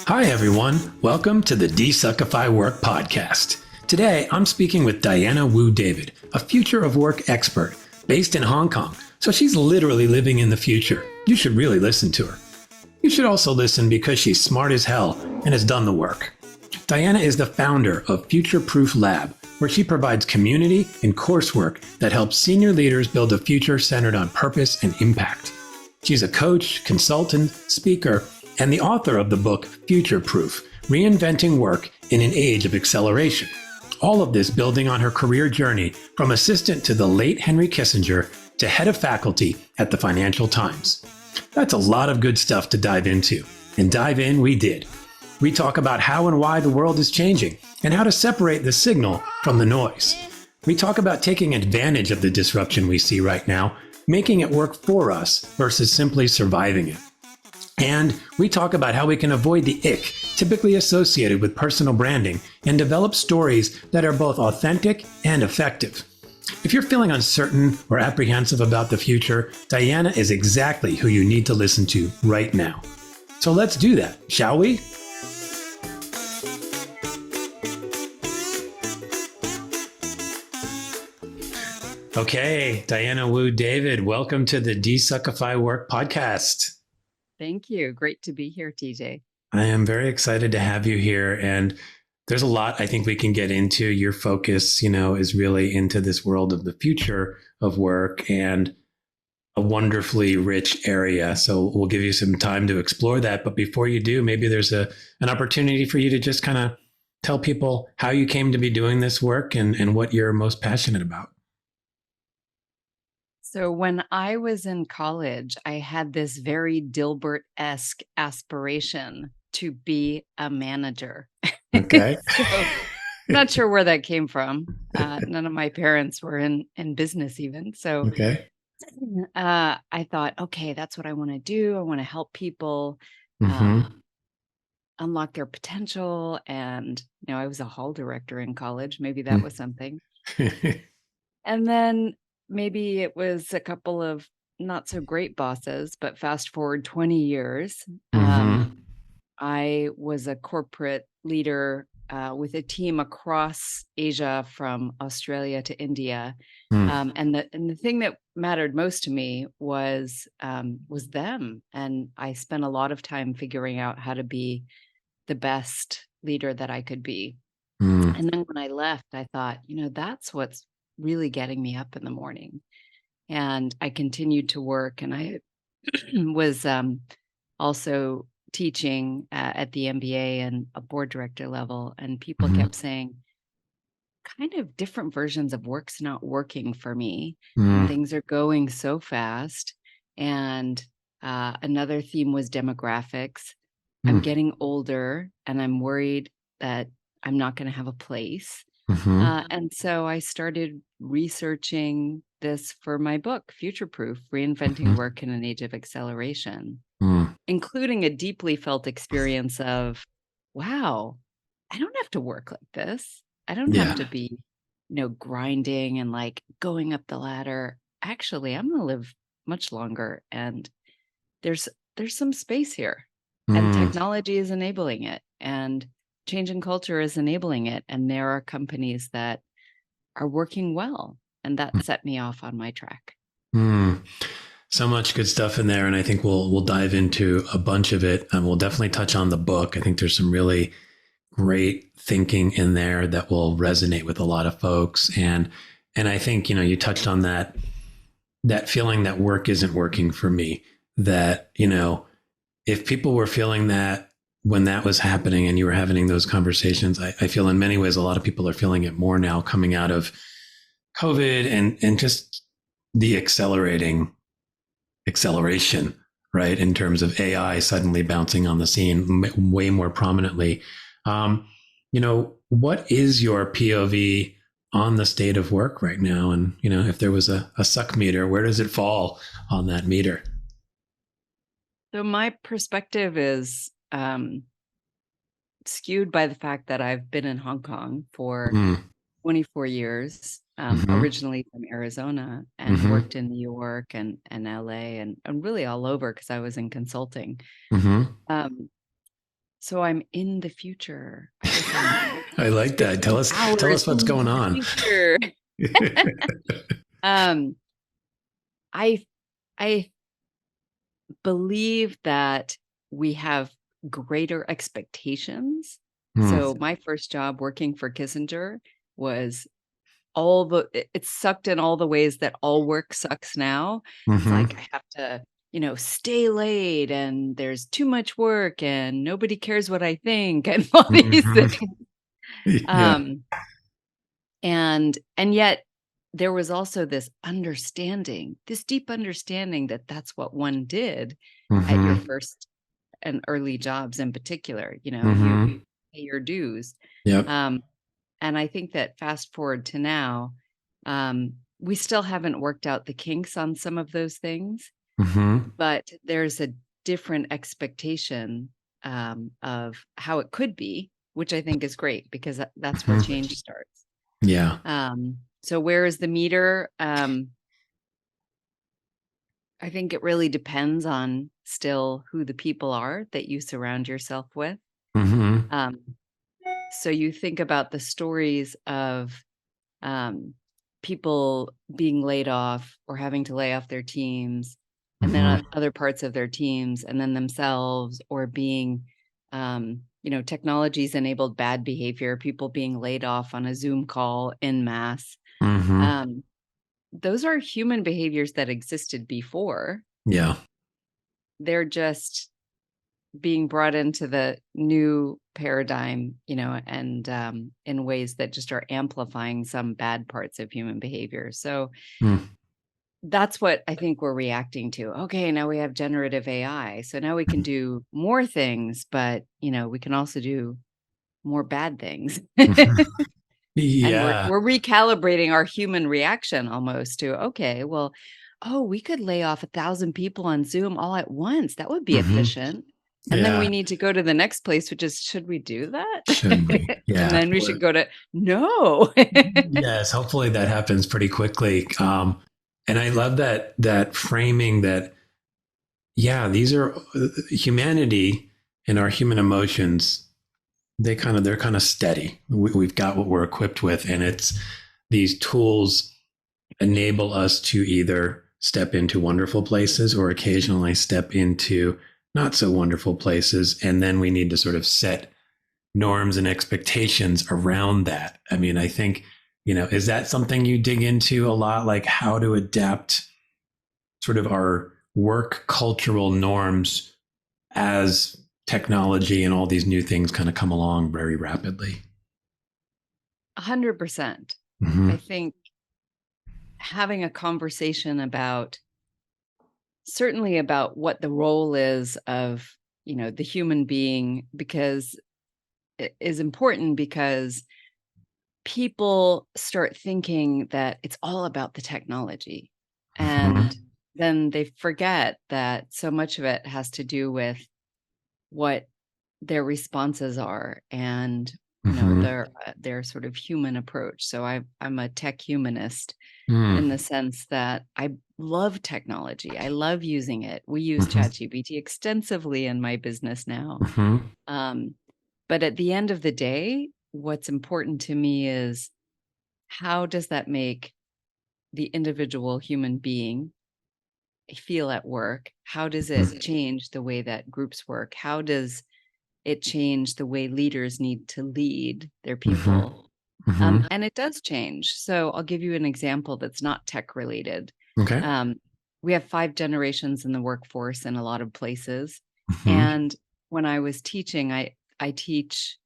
Hi, everyone. Welcome to the DesuckifyWork Podcast. Today, I'm speaking with Diana Wu David, a future of work expert based in Hong Kong. So she's literally living in the future. You should really listen to her. You should also listen because she's smart as hell and has done the work. Diana is the founder of Future Proof Lab, where she provides community and coursework that helps senior leaders build a future centered on purpose and impact. She's a coach, consultant, speaker, and the author of the book Future Proof, Reinventing Work in an Age of Acceleration. All of this building on her career journey from assistant to the late Henry Kissinger to head of faculty at the Financial Times. That's a lot of good stuff to dive into, and dive in we did. We talk about how and why the world is changing and how to separate the signal from the noise. We talk about taking advantage of the disruption we see right now, making it work for us versus simply surviving it. And we talk about how we can avoid the ick typically associated with personal branding and develop stories that are both authentic and effective. If you're feeling uncertain or apprehensive about the future, Diana is exactly who you need to listen to right now. So let's do that, shall we? Okay, Diana Wu David, welcome to the DesuckifyWork Podcast. Thank you. Great to be here, TJ. I am very excited to have you here. And there's a lot I think we can get into. Your focus, is really into this world of the future of work and a wonderfully rich area. So we'll give you some time to explore that. But before you do, maybe there's an opportunity for you to just kind of tell people how you came to be doing this work and what you're most passionate about. So when I was in college, I had this very Dilbert-esque aspiration to be a manager. Okay. So, not sure where that came from. None of my parents were in business even. So Okay. I thought, okay, that's what I want to do. I want to help people unlock their potential. And, I was a hall director in college. Maybe that was something. And then maybe it was a couple of not so great bosses, but fast forward 20 years. I was a corporate leader with a team across Asia from Australia to India. And the thing that mattered most to me was them. And I spent a lot of time figuring out how to be the best leader that I could be. And then when I left, I thought, that's what's really getting me up in the morning. And I continued to work, and I was also teaching at the MBA and a board director level. And people kept saying, kind of different versions of work's not working for me. And things are going so fast. And another theme was demographics. I'm getting older, and I'm worried that I'm not going to have a place. And so I started researching this for my book, Future Proof, Reinventing Work in an Age of Acceleration, including a deeply felt experience of, wow, I don't have to work like this. I don't have to be, grinding and like going up the ladder. Actually, I'm going to live much longer, and there's some space here, and technology is enabling it, and change in culture is enabling it. And there are companies that are working well. And that set me off on my track. So much good stuff in there. And I think we'll dive into a bunch of it. And we'll definitely touch on the book. I think there's some really great thinking in there that will resonate with a lot of folks. And I think, you touched on that feeling that work isn't working for me, that, if people were feeling that when that was happening and you were having those conversations, I feel in many ways, a lot of people are feeling it more now coming out of COVID and just the acceleration, right? In terms of AI suddenly bouncing on the scene way more prominently. What is your POV on the state of work right now? And, if there was a suck meter, where does it fall on that meter? So my perspective is skewed by the fact that I've been in Hong Kong for 24 years, originally from Arizona, and worked in New York and LA and really all over because I was in consulting. So I'm in the future. I like that. Tell us what's going on. I I believe that we have greater expectations. So my first job working for Kissinger was it sucked in all the ways that all work sucks now. It's like I have to, stay late and there's too much work and nobody cares what I think and all these things. Yeah. And yet there was also this deep understanding that that's what one did at your first and early jobs in particular. You pay your dues. Yep. And I think that fast forward to now, we still haven't worked out the kinks on some of those things, but there's a different expectation of how it could be, which I think is great because that's where change starts. Yeah. So where is the meter? I think it really depends on still who the people are that you surround yourself with. So you think about the stories of people being laid off or having to lay off their teams, and then other parts of their teams, and then themselves, or being, technology's enabled bad behavior, people being laid off on a Zoom call en masse. Those are human behaviors that existed before. Yeah. They're just being brought into the new paradigm, and in ways that just are amplifying some bad parts of human behavior. So that's what I think we're reacting to. Okay, now we have generative AI. So now we can do more things, but, we can also do more bad things. Yeah. And we're recalibrating our human reaction almost to, okay, well, we could lay off 1,000 people on Zoom all at once. That would be efficient. And then we need to go to the next place, which is, should we do that? Should we? Yeah. And then we should go to, no. Yes, hopefully that happens pretty quickly. And I love that framing that, these are humanity and our human emotions. They're kind of steady. We've got what we're equipped with, and it's these tools enable us to either step into wonderful places or occasionally step into not so wonderful places. And then we need to sort of set norms and expectations around that. I mean, I think, is that something you dig into a lot? Like how to adapt sort of our work cultural norms as technology and all these new things kind of come along very rapidly? 100%. I think having a conversation certainly about what the role is of, the human being, because it is important, because people start thinking that it's all about the technology. And then they forget that so much of it has to do with what their responses are and their sort of human approach. So I'm a tech humanist in the sense that I love technology. I love using it. We use ChatGPT extensively in my business now. But at the end of the day, what's important to me is, how does that make the individual human being feel at work? How does it change the way that groups work? How does it change the way leaders need to lead their people? And it does change. So I'll give you an example that's not tech related. Okay. We have 5 generations in the workforce in a lot of places. And when I was teaching, I teach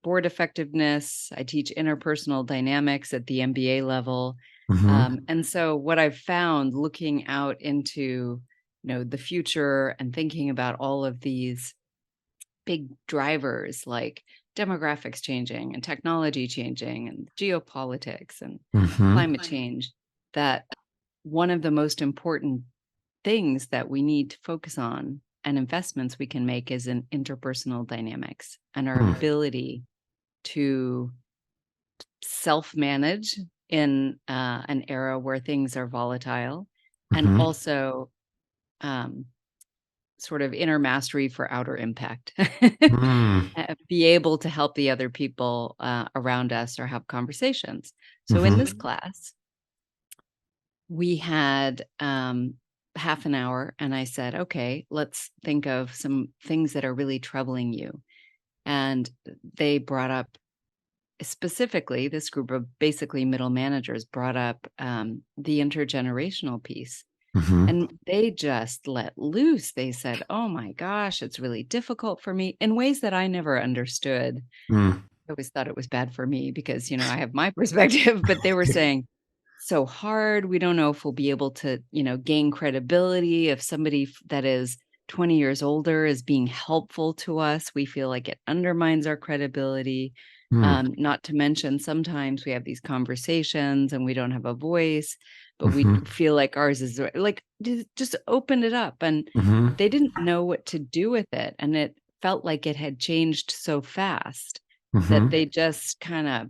board effectiveness. I teach interpersonal dynamics at the MBA level. And so what I've found looking out into, the future and thinking about all of these big drivers like demographics changing and technology changing and geopolitics and climate change, that one of the most important things that we need to focus on and investments we can make is in interpersonal dynamics and our ability to self-manage in an era where things are volatile, and also sort of inner mastery for outer impact. Mm, Be able to help the other people around us or have conversations. So in this mm-hmm, class, we had half an hour, and I said, okay, let's think of some things that are really troubling you. And they brought up, specifically, this group of basically middle managers brought up the intergenerational piece. mm-hmm, And they just let loose. They said, oh my gosh, it's really difficult for me in ways that I never understood. mm, I always thought it was bad for me because, I have my perspective, but they were saying, so hard. We don't know if we'll be able to, gain credibility if somebody that is 20 years older is being helpful to us. We feel like it undermines our credibility. mm, Not to mention, sometimes we have these conversations and we don't have a voice, but we mm-hmm, feel like ours is like, just open it up. And mm-hmm, they didn't know what to do with it. And it felt like it had changed so fast that mm-hmm, they just kind of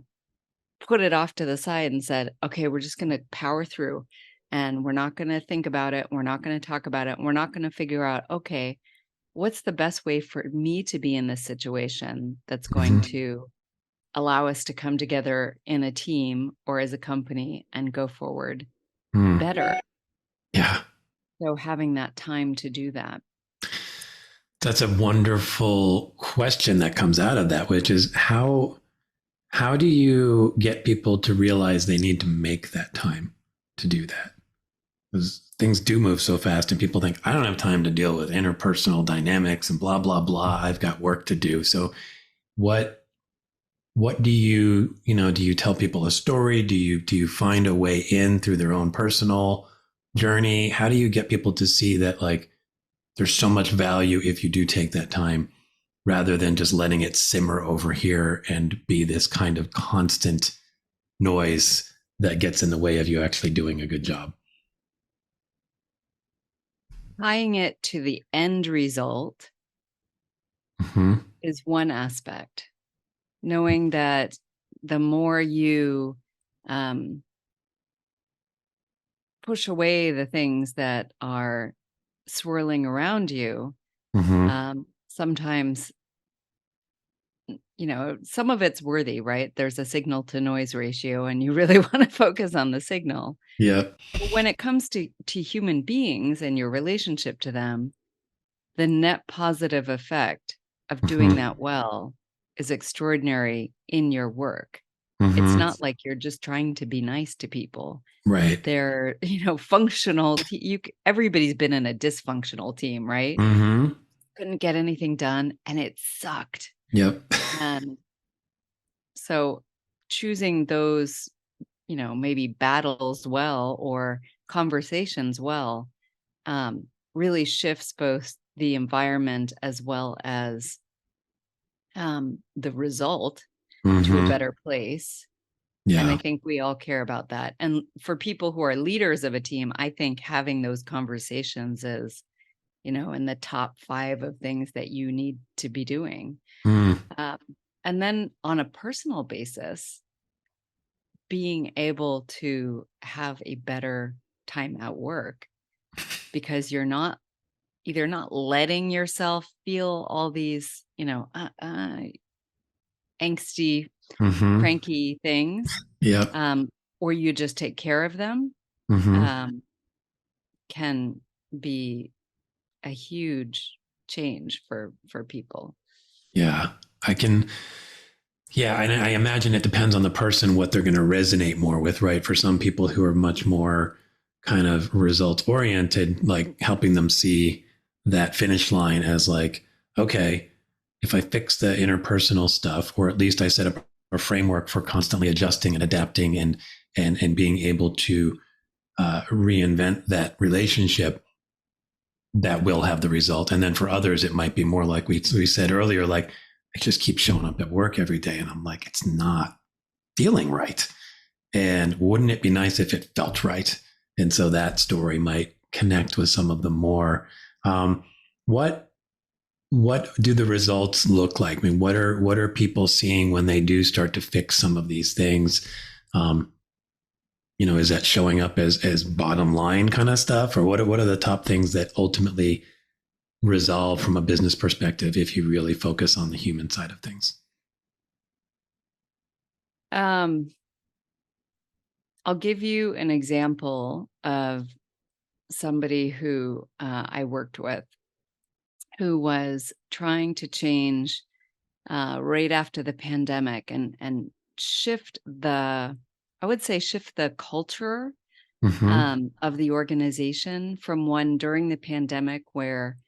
put it off to the side and said, okay, we're just going to power through, and we're not going to think about it. We're not going to talk about it. We're not going to figure out, okay, what's the best way for me to be in this situation that's going mm-hmm, to allow us to come together in a team or as a company and go forward mm. better. Yeah. So having that time to do that. That's a wonderful question that comes out of that, which is how do you get people to realize they need to make that time to do that? Because things do move so fast and people think, I don't have time to deal with interpersonal dynamics and blah, blah, blah. I've got work to do. So what do do you tell people a story? Do you find a way in through their own personal journey? How do you get people to see that like there's so much value if you do take that time rather than just letting it simmer over here and be this kind of constant noise that gets in the way of you actually doing a good job? Tying it to the end result Mm-hmm. is one aspect. Knowing that the more you push away the things that are swirling around you, Mm-hmm. sometimes, some of it's worthy, right? There's a signal to noise ratio, and you really want to focus on the signal. Yep. But when it comes to human beings and your relationship to them, the net positive effect of doing Mm-hmm. that well is extraordinary in your work. It's Mm-hmm. not like you're just trying to be nice to people. Right. They're, functional. Everybody's been in a dysfunctional team, right? Mm-hmm. Couldn't get anything done, and it sucked. Yep. And so choosing those, maybe battles well or conversations well, really shifts both the environment as well as the result to a Mm-hmm. better place. And I Yeah. think we all care about that. And for people who are leaders of a team, I think having those conversations is, in the top 5 of things that you need to be doing. Mm. Um, and then on a personal basis, being able to have a better time at work because you're either not letting yourself feel all these, angsty, Mm-hmm. cranky things, Yep. or you just take care of them, Mm-hmm. um, can be a huge change for people. Yeah. I can. Yeah, and I imagine it depends on the person what they're going to resonate more with, right? For some people who are much more kind of results oriented, like helping them see that finish line as like, okay, if I fix the interpersonal stuff, or at least I set up a framework for constantly adjusting and adapting and being able to reinvent that relationship, that will have the result. And then for others, it might be more like we said earlier, like I just keep showing up at work every day and I'm like, it's not feeling right. And wouldn't it be nice if it felt right? And so that story might connect with some of the more, what do the results look like? I mean, what are people seeing when they do start to fix some of these things? Is that showing up as bottom line kind of stuff, or what are the top things that ultimately resolve from a business perspective if you really focus on the human side of things? I'll give you an example of somebody who I worked with who was trying to change right after the pandemic and shift the, I would say, shift the culture Mm-hmm. of the organization from one during the pandemic where,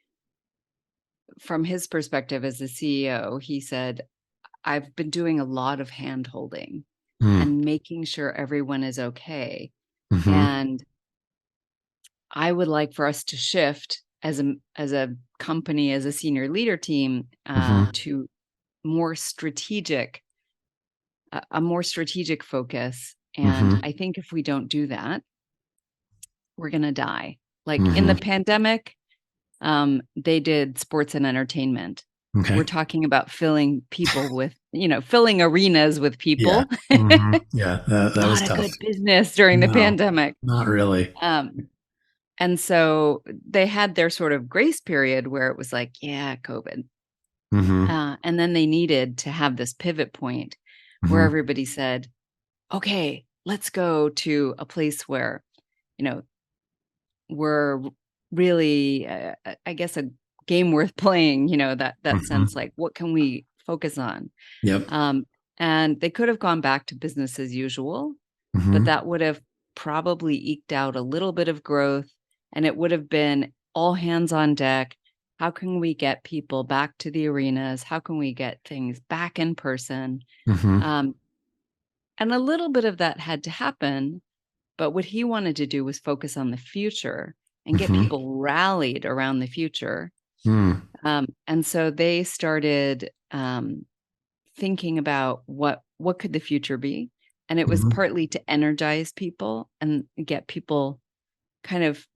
from his perspective as the CEO, he said, I've been doing a lot of hand holding and making sure everyone is okay. Mm-hmm. And I would like for us to shift as a company, as a senior leader team, Mm-hmm. to more strategic, a more strategic focus. And Mm-hmm. I think if we don't do that, we're going to die. Like in the Mm-hmm. pandemic, they did sports and entertainment. We're Okay. talking about filling people with, filling arenas with Yeah. people. Mm-hmm. Yeah. That was Not a tough. good business during the No, pandemic. not really. And so they had their sort of grace period where it was like, yeah, COVID. Mm-hmm. And then they needed to have this pivot point where Mm-hmm. everybody said, okay, let's go to a place where, you know, we're really, I guess, a game worth playing, that sense, Mm-hmm. like, what can we focus on? Yep. Um, and they could have gone back to business as usual, but Mm-hmm. that would have probably eked out a little bit of growth, and it would have been all hands on deck. How can we get people back to the arenas? How can we get things back in person? Mm-hmm. Um, and a little bit of that had to happen, but what he wanted to do was focus on the future and get Mm-hmm. people rallied around the future. Mm. And so they started thinking about what could the future be, and it was Mm-hmm. partly to energize people and get people kind of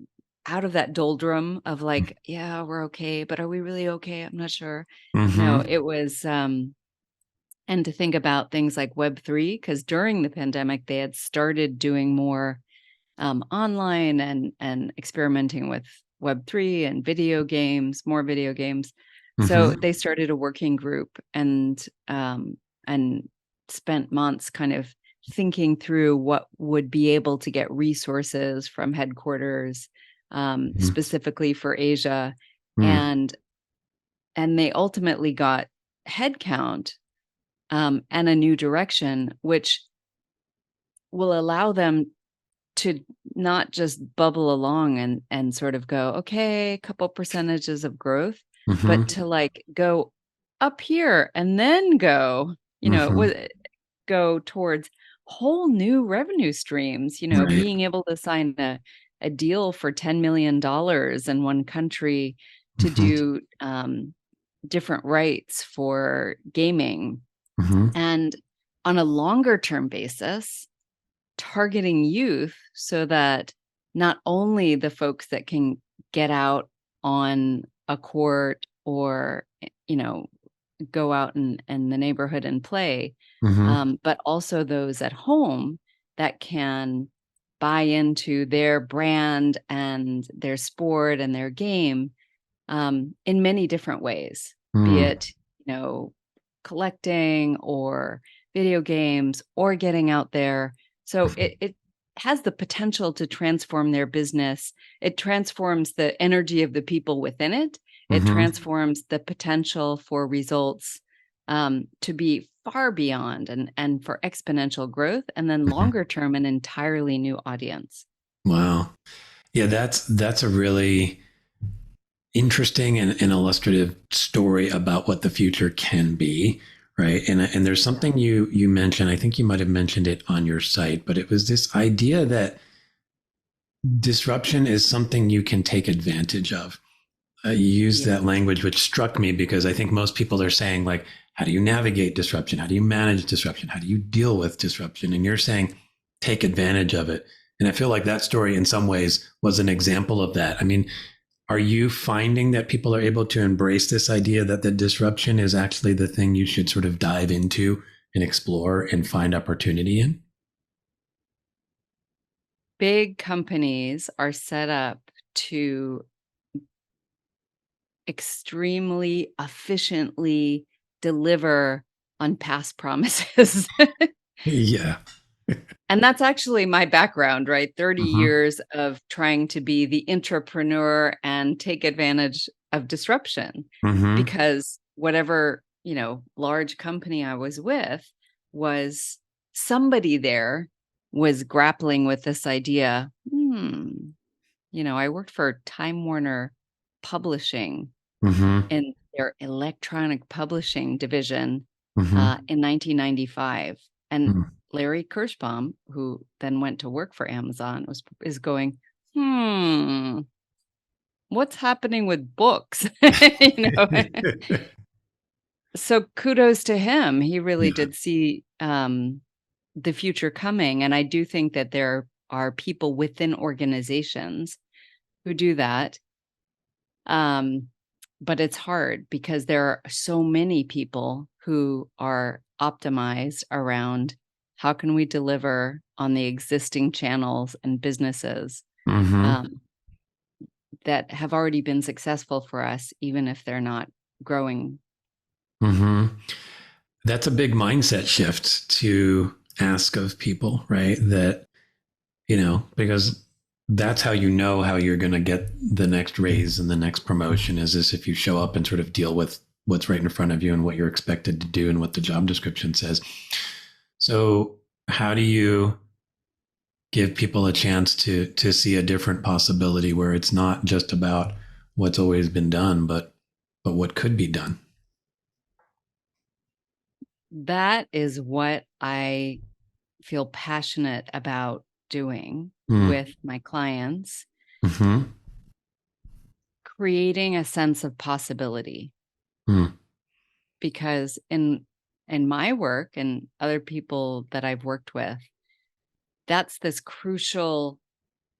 out of that doldrum of like, yeah, we're okay, but are we really okay? I'm not sure. Mm-hmm. It was and to think about things like Web3, because during the pandemic they had started doing more online and experimenting with Web3 and video games, more video games. So Mm-hmm. they started a working group and spent months kind of thinking through what would be able to get resources from headquarters, specifically for Asia, Mm-hmm. and they ultimately got headcount and a new direction, which will allow them to not just bubble along and sort of go, okay, a couple percentages of growth, but Mm-hmm. to like go up here and then go, it Mm-hmm. was go towards whole new revenue streams, Right. being able to sign a deal for $10 million in one country to Mm-hmm. do different rights for gaming. Mm-hmm. And on a longer term basis, targeting youth so that not only the folks that can get out on a court or, go out in the neighborhood and play, Mm-hmm. but also those at home that can buy into their brand and their sport and their game in many different ways, be Mm. it, collecting or video games or getting out there. So it has the potential to transform their business. It transforms the energy of the people within it. It Mm-hmm. transforms the potential for results to be far beyond and for exponential growth, and then Mm-hmm. longer term, an entirely new audience. Wow. Yeah, that's a really interesting and illustrative story about what the future can be, right? And there's something you mentioned. I think you might have mentioned it on your site, but it was this idea that disruption is something you can take advantage of. You used Yeah. that language, which struck me because I think most people are saying, like, how do you navigate disruption? How do you manage disruption? How do you deal with disruption? And you're saying, take advantage of it. And I feel like that story, in some ways, was an example of that. I mean, are you finding that people are able to embrace this idea that the disruption is actually the thing you should sort of dive into and explore and find opportunity in? Big companies are set up to extremely efficiently deliver on past promises. Yeah. And that's actually my background, right? 30 Mm-hmm. years of trying to be the entrepreneur and take advantage of disruption, Mm-hmm. because whatever, large company I was with, was somebody there was grappling with this idea. I worked for Time Warner Publishing Mm-hmm. in their electronic publishing division Mm-hmm. in 1995. And Mm-hmm. Larry Kirschbaum, who then went to work for Amazon, is going, hmm, what's happening with books? you know. So kudos to him. He really Yeah. did see the future coming. And I do think that there are people within organizations who do that. But it's hard because there are so many people who are optimized around how can we deliver on the existing channels and businesses Mm-hmm. um, that have already been successful for us, even if they're not growing. Mm-hmm. That's a big mindset shift to ask of people, right? That, because that's how how you're going to get the next raise and the next promotion is this if you show up and sort of deal with what's right in front of you and what you're expected to do and what the job description says. So, how do you give people a chance to see a different possibility where it's not just about what's always been done, but what could be done? That is what I feel passionate about doing Mm. with my clients, Mm-hmm. creating a sense of possibility. Mm. Because in my work and other people that I've worked with, that's this crucial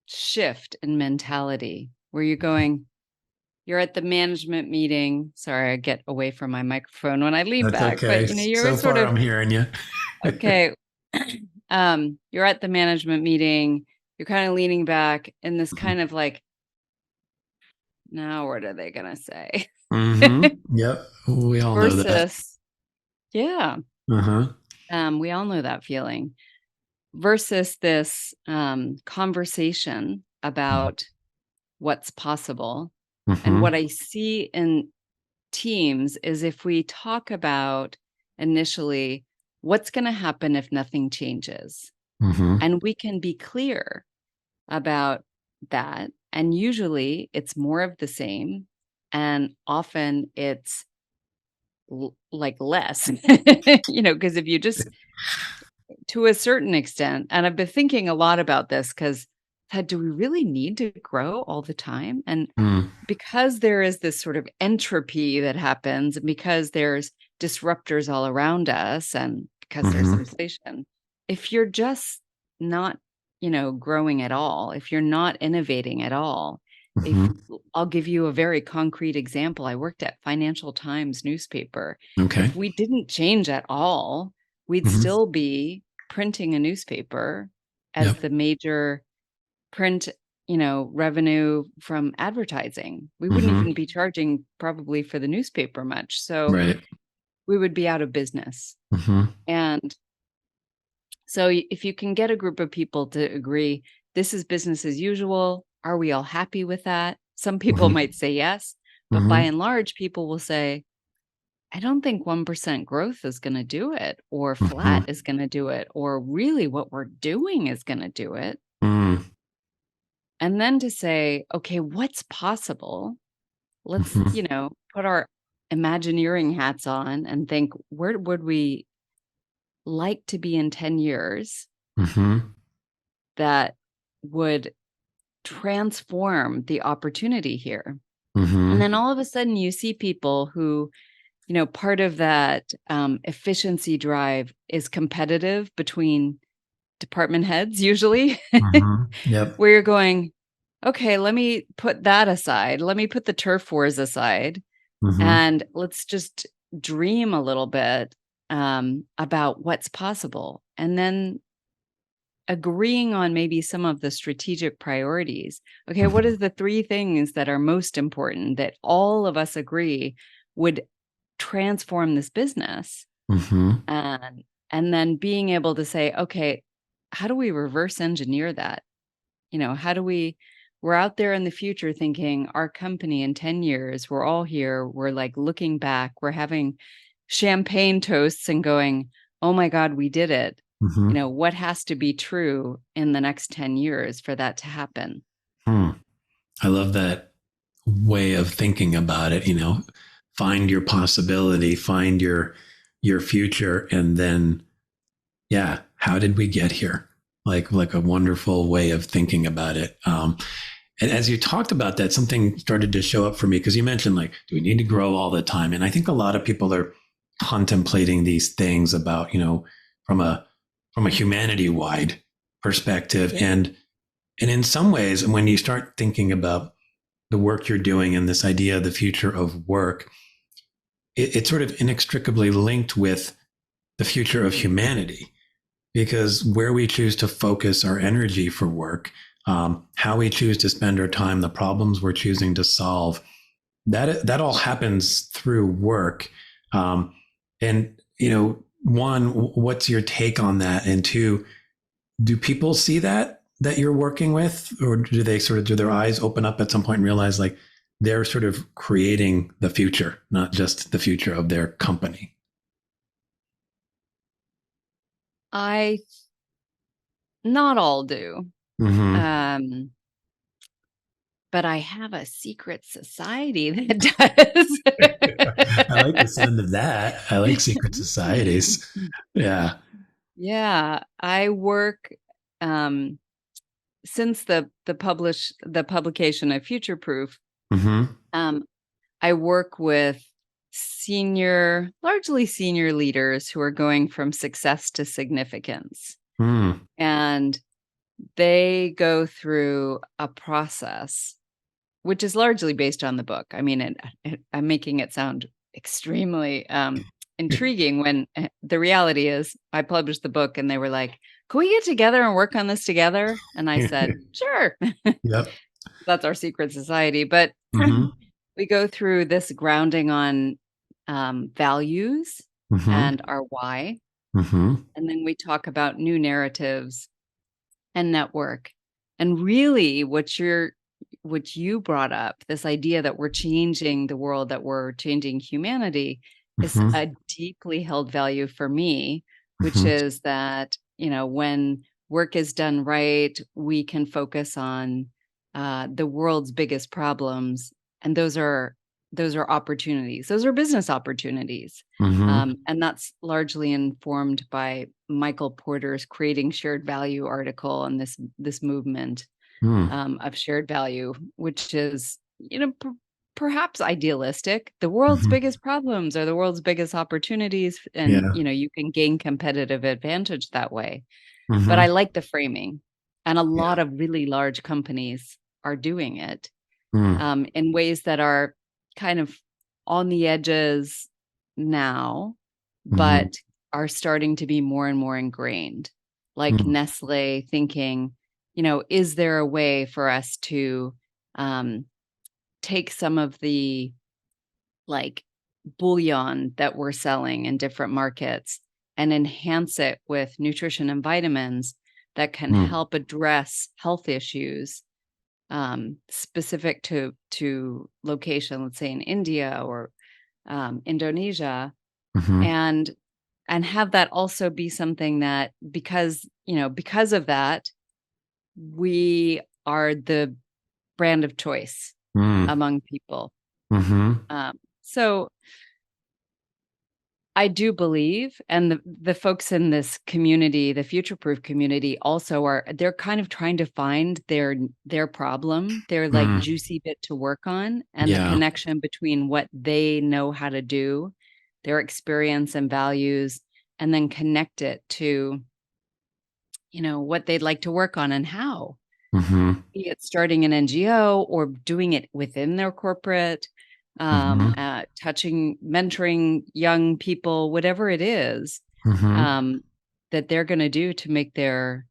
shift in mentality where you're at the management meeting. Sorry, I get away from my microphone when I lean That's back, but okay. you're So sort far, of I'm hearing you. okay. You're at the management meeting, you're kind of leaning back in this kind of like, now what are they gonna say? Mm-hmm. Yep. We all know that. Versus, yeah, Uh-huh. we all know that feeling. Versus this conversation about what's possible. And what Mm-hmm. I see in teams is if we talk about initially what's going to happen if nothing changes, Mm-hmm. and we can be clear about that. And usually it's more of the same. And often it's like less, because if you just to a certain extent, and I've been thinking a lot about this because do we really need to grow all the time? And Mm. because there is this sort of entropy that happens, and because there's disruptors all around us, and because there's Mm-hmm. inflation, if you're just not, growing at all, if you're not innovating at all, if Mm-hmm. I'll give you a very concrete example. I worked at Financial Times newspaper. Okay. If we didn't change at all, we'd Mm-hmm. still be printing a newspaper as Yep. the major print, revenue from advertising. We wouldn't Mm-hmm. even be charging probably for the newspaper much. So Right. we would be out of business. Mm-hmm. And so if you can get a group of people to agree, this is business as usual, are we all happy with that? Some people Mm-hmm. might say yes, but by Mm-hmm. and large, people will say, I don't think 1% growth is going to do it, or Mm-hmm. flat is going to do it, or really what we're doing is going to do it. Mm. And then to say, okay, what's possible? Let's, Mm-hmm. put our Imagineering hats on and think, where would we like to be in 10 years Mm-hmm. that would transform the opportunity here? And Mm-hmm. then all of a sudden you see people who, part of that efficiency drive is competitive between department heads, usually, Mm-hmm. Yep. where you're going, okay, let me put that aside. Let me put the turf wars aside. Mm-hmm. And let's just dream a little bit about what's possible. And then agreeing on maybe some of the strategic priorities. Okay, what is the 3 things that are most important that all of us agree would transform this business? And then being able to say, okay, how do we reverse engineer that? How do we're out there in the future thinking our company in 10 years, we're all here, we're like looking back, we're having champagne toasts and going, oh my God, we did it. What has to be true in the next 10 years for that to happen? I love that way of thinking about it. Find your possibility, find your future, and then, yeah, how did we get here? Like a wonderful way of thinking about it. And as you talked about that, something started to show up for me, because you mentioned, like, do we need to grow all the time? And I think a lot of people are contemplating these things about, from a humanity-wide perspective. And in some ways, when you start thinking about the work you're doing and this idea of the future of work, it's sort of inextricably linked with the future of humanity, because where we choose to focus our energy for work, how we choose to spend our time, the problems we're choosing to solve, that all happens through work. And, one, what's your take on that? And two, do people see that you're working with, or do their eyes open up at some point and realize, like, they're sort of creating the future, not just the future of their company? Not all do. But I have a secret society that does. I like the sound of that. I like secret societies. Yeah. Yeah. I work since the publication of Future Proof. I work with largely senior leaders who are going from success to significance. And they go through a process which is largely based on the book. I mean, I'm making it sound extremely intriguing when the reality is I published the book and they were like, can we get together and work on this together? And I said, sure. Yep. That's our secret society. But we go through this grounding on values and our why. And then we talk about new narratives and network. And really what you brought up, this idea that we're changing the world, that we're changing humanity, is a deeply held value for me, which is that, when work is done right, we can focus on the world's biggest problems. And those are opportunities. Those are business opportunities. And that's largely informed by Michael Porter's Creating Shared Value article and this movement of shared value, which is, perhaps idealistic. The world's biggest problems are the world's biggest opportunities. And, you can gain competitive advantage that way. But I like the framing. And a lot of really large companies are doing it in ways that are kind of on the edges now, but are starting to be more and more ingrained. Like Nestle thinking, is there a way for us to take some of the bouillon that we're selling in different markets and enhance it with nutrition and vitamins that can help address health issues specific to location, let's say in India or Indonesia, and have that also be something that, because of that, we are the brand of choice among people. So I do believe, and the folks in this community, the Future Proof community, also they're kind of trying to find their problem, their juicy bit to work on, and the connection between what they know how to do, their experience and values, and then connect it to, what they'd like to work on and how. Be it starting an NGO or doing it within their corporate, mentoring young people, whatever it is that they're going to do to make their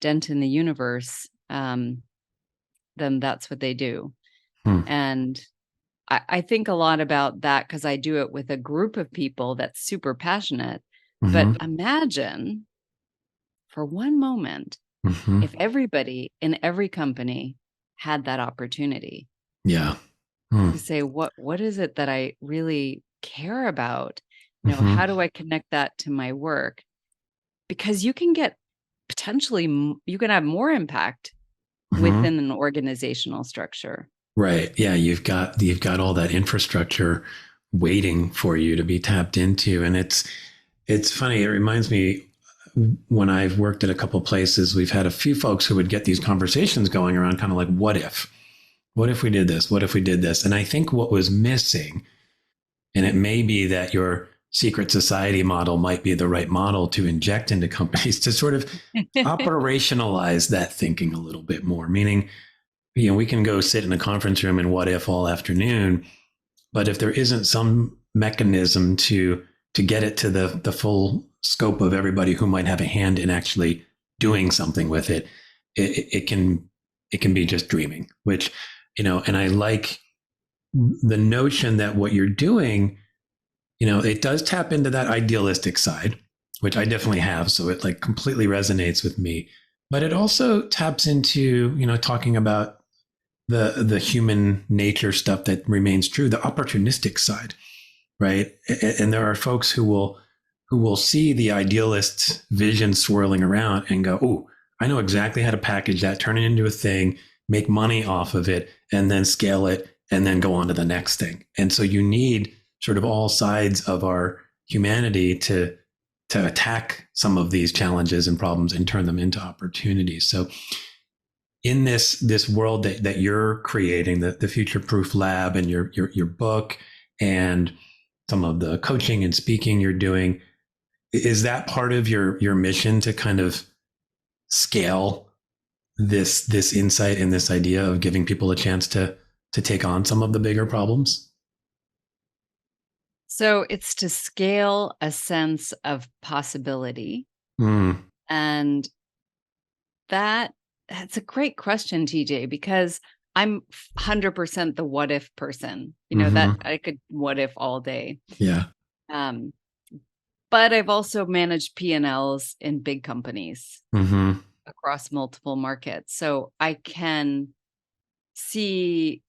dent in the universe, then that's what they do. Hmm. And I think a lot about that because I do it with a group of people that's super passionate. Mm-hmm. But imagine for one moment Mm-hmm. if everybody in every company had that opportunity Yeah. Hmm. to say, what is it that I really care about? Mm-hmm. How do I connect that to my work? Because you can get potentially, you can have more impact Mm-hmm. within an organizational structure. Right. Yeah. You've got all that infrastructure waiting for you to be tapped into. And it's funny. It reminds me when I've worked at a couple places, we've had a few folks who would get these conversations going around kind of like, what if? What if we did this? What if we did this? And I think what was missing, and it may be that your secret society model might be the right model to inject into companies to sort of operationalize that thinking a little bit more, meaning, we can go sit in a conference room and what if all afternoon, but if there isn't some mechanism to get it to the full scope of everybody who might have a hand in actually doing something with it, it can be just dreaming, which, and I like the notion that what you're doing, it does tap into that idealistic side, which I definitely have. So it like completely resonates with me, but it also taps into, talking about the human nature stuff that remains true, the opportunistic side, right? And there are folks who will see the idealist vision swirling around and go, "Oh, I know exactly how to package that, turn it into a thing, make money off of it, and then scale it, and then go on to the next thing." And so you need sort of all sides of our humanity to attack some of these challenges and problems and turn them into opportunities. So in this world that you're creating, the future proof lab and your book and some of the coaching and speaking you're doing, is that part of your mission to kind of scale this insight and this idea of giving people a chance to take on some of the bigger problems? So it's to scale a sense of possibility. Mm. And that's a great question, TJ, because I'm 100% the what if person, that I could what if all day. Yeah. Um, but I've also managed P&Ls in big companies across multiple markets. So I can see,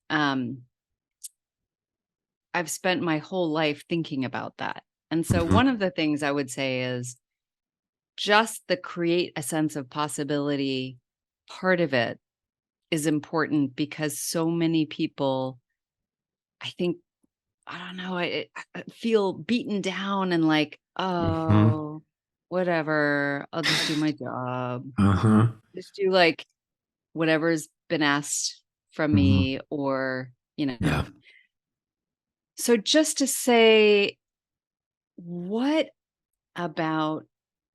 I've spent my whole life thinking about that. And so one of the things I would say is just the create a sense of possibility part of it is important because so many people, I think, I don't know, I feel beaten down and like, oh, whatever, I'll just do my job. Just do like whatever's been asked from me or, Yeah. So just to say, what about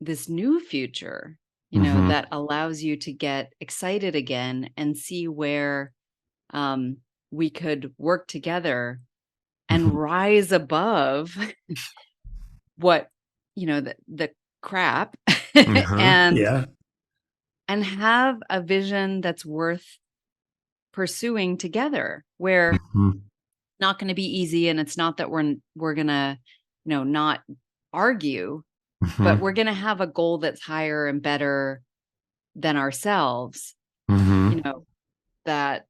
this new future, that allows you to get excited again and see where we could work together and rise above what, the crap and Yeah. and have a vision that's worth pursuing together where not going to be easy. And it's not that we're going to, not argue, but we're going to have a goal that's higher and better than ourselves, that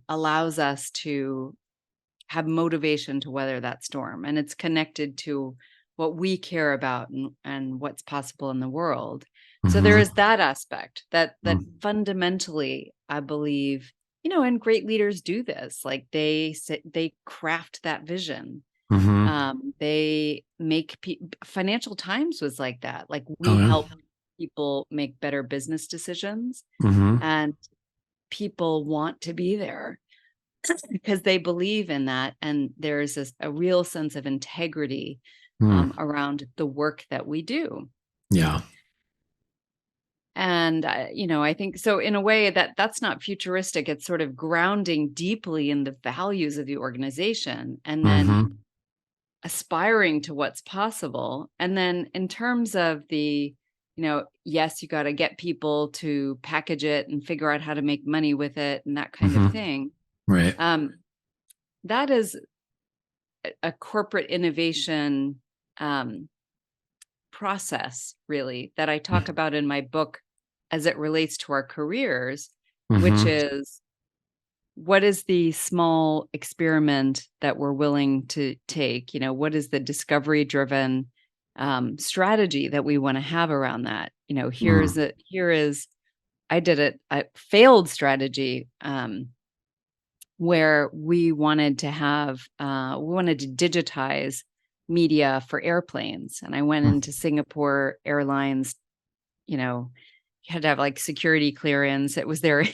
allows us to have motivation to weather that storm. And it's connected to what we care about and what's possible in the world. So there is that aspect that fundamentally, I believe, and great leaders do this. Like they craft that vision. They make Financial Times was like that. Like we help people make better business decisions, and people want to be there because they believe in that. And there's a real sense of integrity around the work that we do. Yeah. And, I think so in a way that's not futuristic. It's sort of grounding deeply in the values of the organization and then aspiring to what's possible. And then in terms of the yes, you got to get people to package it and figure out how to make money with it and that kind of thing. Right. That is a corporate innovation process, really, that I talk about in my book as it relates to our careers, which is, what is the small experiment that we're willing to take? What is the discovery-driven strategy that we want to have around that? I did a failed strategy where we wanted to digitize media for airplanes. And I went into Singapore Airlines, you had to have like security clearance. It was their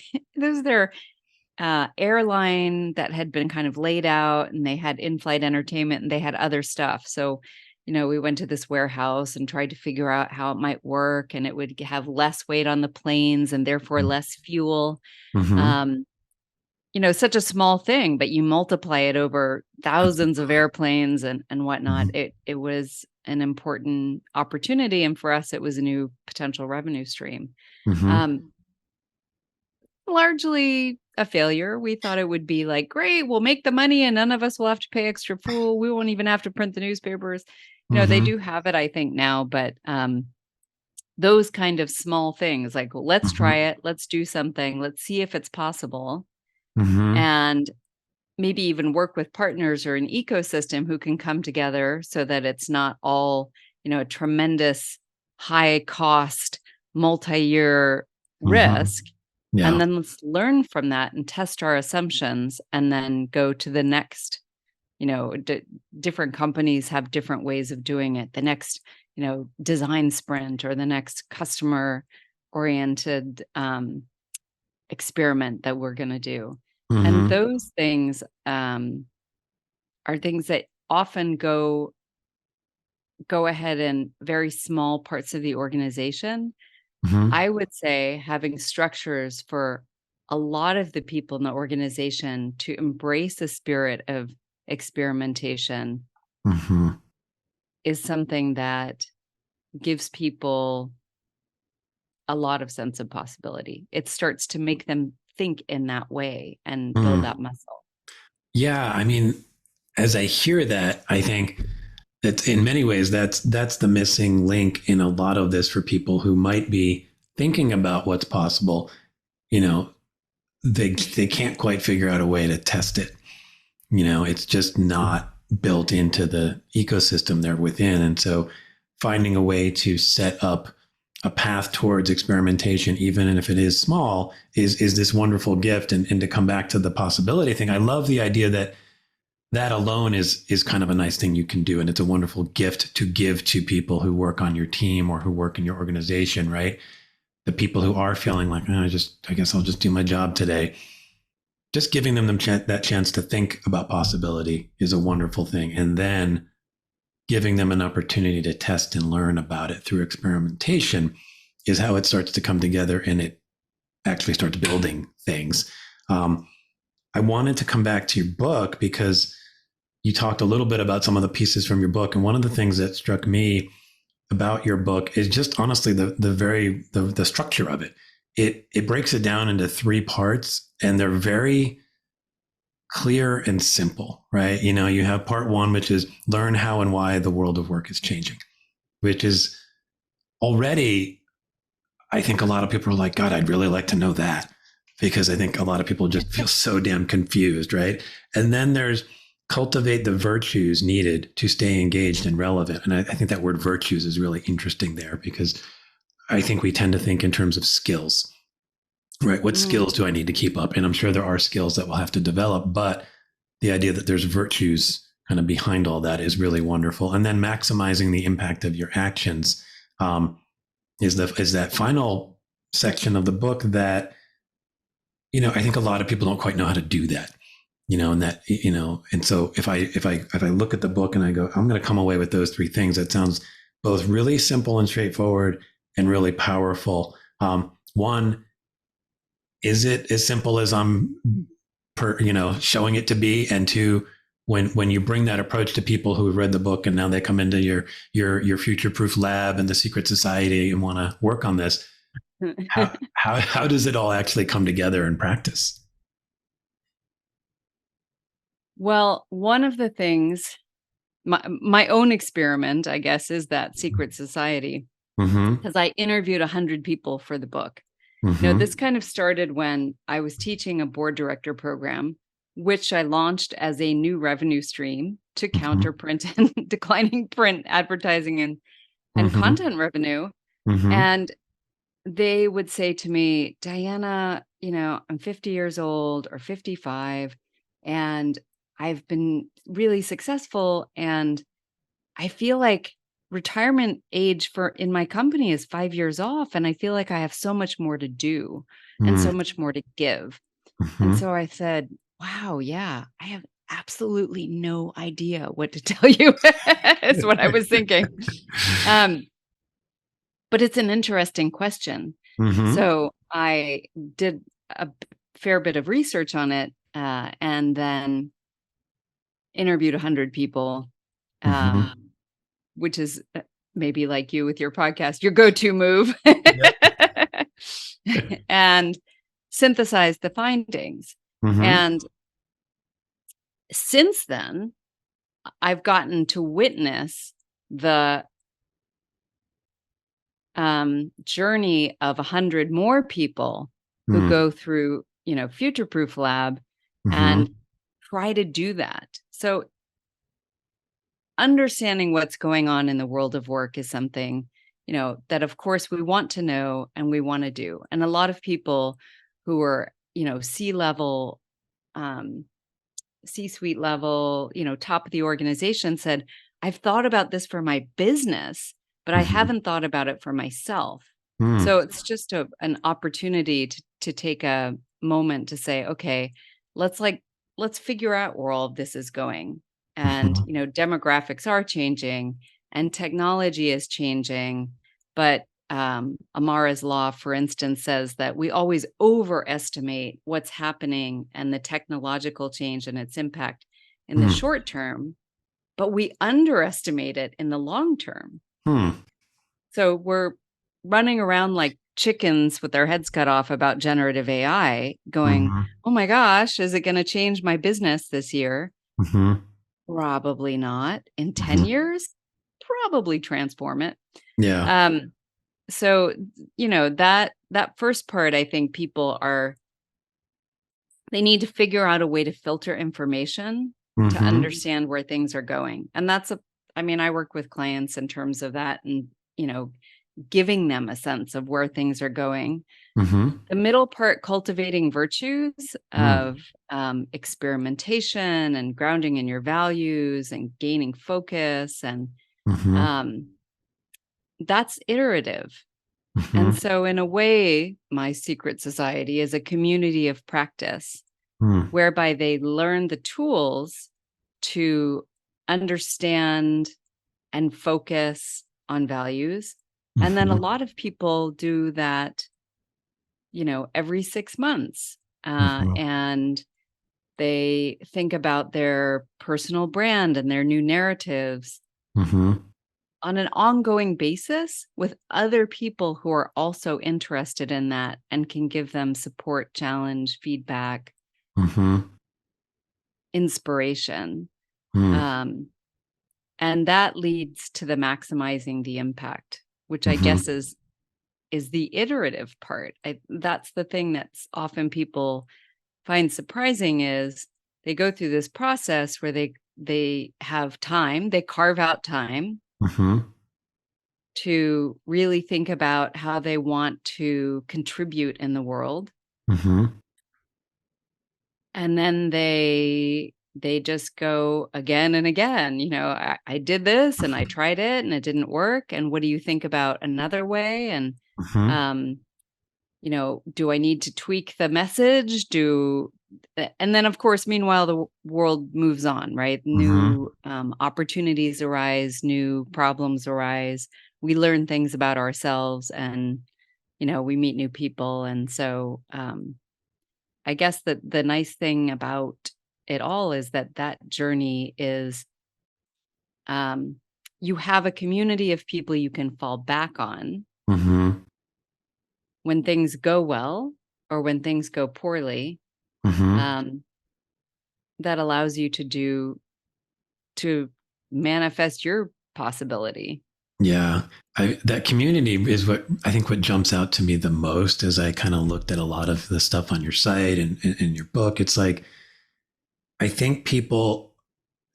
airline that had been kind of laid out, and they had in-flight entertainment and they had other stuff. So, we went to this warehouse and tried to figure out how it might work, and it would have less weight on the planes and therefore less fuel. Such a small thing, but you multiply it over thousands of airplanes and whatnot. It was an important opportunity. And for us, it was a new potential revenue stream. Largely a failure. We thought it would be like, great, we'll make the money and none of us will have to pay extra fuel. We won't even have to print the newspapers. They do have it, I think, now, but those kind of small things like, well, let's try it. Let's do something. Let's see if it's possible. And maybe even work with partners or an ecosystem who can come together so that it's not all, a tremendous high cost, multi-year risk. Yeah. And then let's learn from that and test our assumptions and then go to the next, different companies have different ways of doing it. The next, design sprint or the next customer oriented experiment that we're going to do. And those things are things that often go ahead in very small parts of the organization. I would say having structures for a lot of the people in the organization to embrace the spirit of experimentation is something that gives people a lot of sense of possibility. It starts to make them think in that way and build that muscle. Yeah. I mean, as I hear that, I think that in many ways, that's the missing link in a lot of this for people who might be thinking about what's possible. They can't quite figure out a way to test it. It's just not built into the ecosystem they're within. And so finding a way to set up a path towards experimentation, even if it is small, is this wonderful gift. And to come back to the possibility thing, I love the idea that alone is kind of a nice thing you can do. And it's a wonderful gift to give to people who work on your team or who work in your organization, right? The people who are feeling like, I guess I'll just do my job today. Just giving them that chance to think about possibility is a wonderful thing. And then giving them an opportunity to test and learn about it through experimentation is how it starts to come together and it actually starts building things. I wanted to come back to your book because you talked a little bit about some of the pieces from your book. And one of the things that struck me about your book is just honestly the structure of it. It breaks it down into 3 parts and they're very clear and simple, right? You have part 1, which is learn how and why the world of work is changing, which is already, I think a lot of people are like, God, I'd really like to know that, because I think a lot of people just feel so damn confused, right? And then there's cultivate the virtues needed to stay engaged and relevant. And I think that word virtues is really interesting there, because I think we tend to think in terms of skills, right? What skills do I need to keep up? And I'm sure there are skills that we'll have to develop, but the idea that there's virtues kind of behind all that is really wonderful. And then maximizing the impact of your actions is that final section of the book that, I think a lot of people don't quite know how to do that, and so if I look at the book and I go, I'm going to come away with those 3 things, that sounds both really simple and straightforward and really powerful. 1, is it as simple as I'm showing it to be? And 2, when you bring that approach to people who have read the book and now they come into your future proof lab and the secret society and want to work on this, how does it all actually come together in practice? Well, one of the things, my own experiment, I guess, is that secret society, because I interviewed 100 people for the book. This kind of started when I was teaching a board director program, which I launched as a new revenue stream to counter print and declining print advertising and content revenue. And they would say to me, Diana, I'm 50 years old or 55, and I've been really successful, and I feel like retirement age in my company is 5 years off, and I feel like I have so much more to do and so much more to give. And so I said, wow, yeah, I have absolutely no idea what to tell you. Is what I was thinking. But it's an interesting question. So I did a fair bit of research on it, and then interviewed 100 people, which is maybe like you with your podcast, your go-to move, and synthesized the findings. And since then, I've gotten to witness the journey of 100 more people who go through, Future Proof Lab and try to do that. So understanding what's going on in the world of work is something, that of course we want to know and we want to do. And a lot of people who are, C-level, C-suite level, top of the organization said, I've thought about this for my business, but I haven't thought about it for myself. So it's just an opportunity to take a moment to say, okay, let's figure out where all of this is going. And, demographics are changing and technology is changing. But Amara's law, for instance, says that we always overestimate what's happening and the technological change and its impact in the short term, but we underestimate it in the long term. So we're running around like chickens with their heads cut off about generative AI going, oh my gosh, is it going to change my business this year? Probably not. In 10 years, probably transform it. Yeah. So, that first part, I think people they need to figure out a way to filter information to understand where things are going. And I work with clients in terms of that and, giving them a sense of where things are going. The middle part, cultivating virtues of experimentation and grounding in your values and gaining focus. And that's iterative. And so in a way, my secret society is a community of practice whereby they learn the tools to understand and focus on values. And then a lot of people do that, every 6 months. And they think about their personal brand and their new narratives on an ongoing basis with other people who are also interested in that and can give them support, challenge, feedback, inspiration. And that leads to the maximizing the impact, which I guess is the iterative part. That's the thing that's often people find surprising is they go through this process where they have time, they carve out time to really think about how they want to contribute in the world. And then they just go again and again, I did this and I tried it and it didn't work. And what do you think about another way? And, do I need to tweak the message? And then of course, meanwhile, the world moves on, right? New opportunities arise, new problems arise. We learn things about ourselves and, we meet new people. And so, I guess that the nice thing about it all is that journey is, you have a community of people you can fall back on Mm-hmm. when things go well or when things go poorly. Mm-hmm. Um, that allows you to manifest your possibility. Yeah. That community is what I think what jumps out to me the most as I kind of looked at a lot of the stuff on your site and in your book. It's like, I think people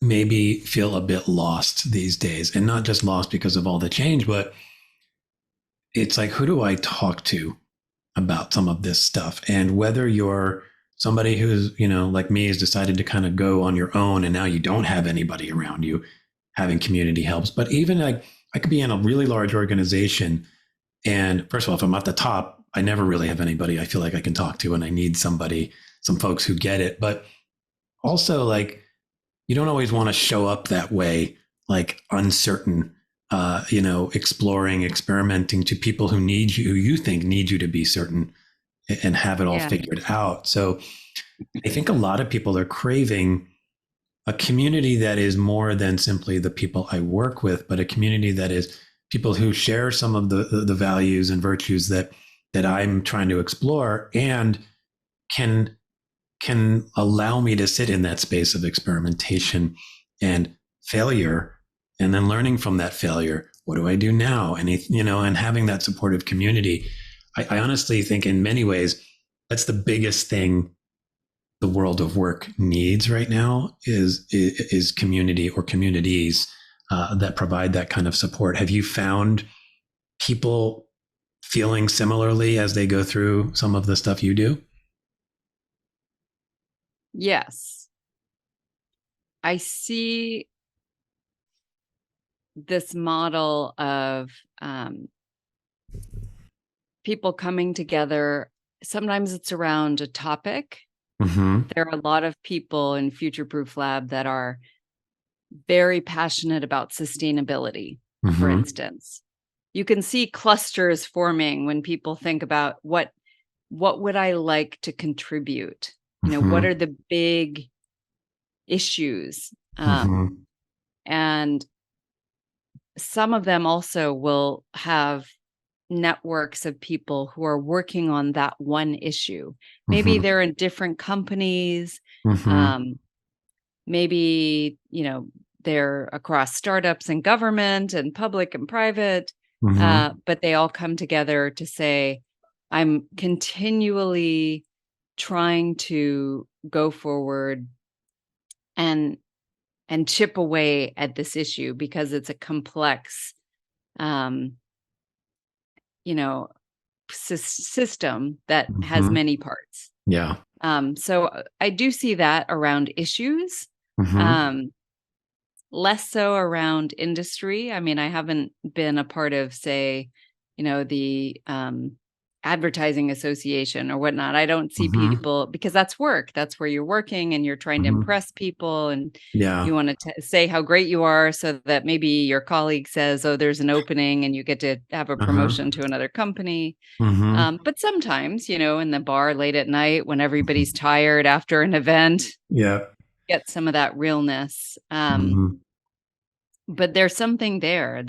maybe feel a bit lost these days, and not just lost because of all the change, but it's like, who do I talk to about some of this stuff? And whether you're somebody who's, like me, has decided to kind of go on your own and now you don't have anybody around you, having community helps. But even like, I could be in a really large organization. And first of all, if I'm at the top, I never really have anybody I feel like I can talk to, and I need somebody, some folks who get it. But also, like, you don't always want to show up that way, like uncertain, exploring, experimenting, to people who need you, who you think need you to be certain and have it all Yeah. figured out. So I think a lot of people are craving a community that is more than simply the people I work with, but a community that is people who share some of the values and virtues that I'm trying to explore, and can allow me to sit in that space of experimentation and failure, and then learning from that failure. What do I do now? And having that supportive community. I honestly think in many ways, that's the biggest thing the world of work needs right now is community or communities that provide that kind of support. Have you found people feeling similarly as they go through some of the stuff you do? Yes. I see this model of people coming together. Sometimes it's around a topic. Mm-hmm. There are a lot of people in Future Proof Lab that are very passionate about sustainability, for Mm-hmm. instance. You can see clusters forming when people think about what would I like to contribute? Mm-hmm. What are the big issues? Mm-hmm. And some of them also will have networks of people who are working on that one issue. Maybe Mm-hmm. they're in different companies. Mm-hmm. Maybe, they're across startups and government and public and private, Mm-hmm. but they all come together to say, I'm continually trying to go forward and chip away at this issue because it's a complex, um, system that has Mm-hmm. many parts. Yeah. So I do see that around issues, Mm-hmm. less so around industry. I mean, I haven't been a part of, say, the advertising association or whatnot. I don't see Mm-hmm. people, because that's work. That's where you're working and you're trying to Mm-hmm. impress people, and Yeah. you want to say how great you are so that maybe your colleague says, oh, there's an opening and you get to have a Uh-huh. promotion to another company. Mm-hmm. But sometimes, in the bar late at night when everybody's tired after an event, Yeah. get some of that realness. Mm-hmm. But there's something there.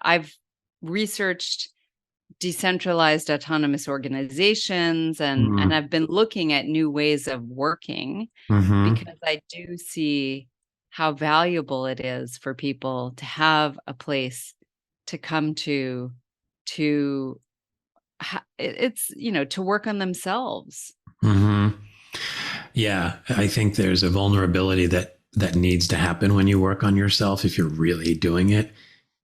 I've researched decentralized autonomous organizations, and I've been looking at new ways of working Mm-hmm. because I do see how valuable it is for people to have a place to come to it's to work on themselves. Mm-hmm. Yeah, I think there's a vulnerability that needs to happen when you work on yourself if you're really doing it.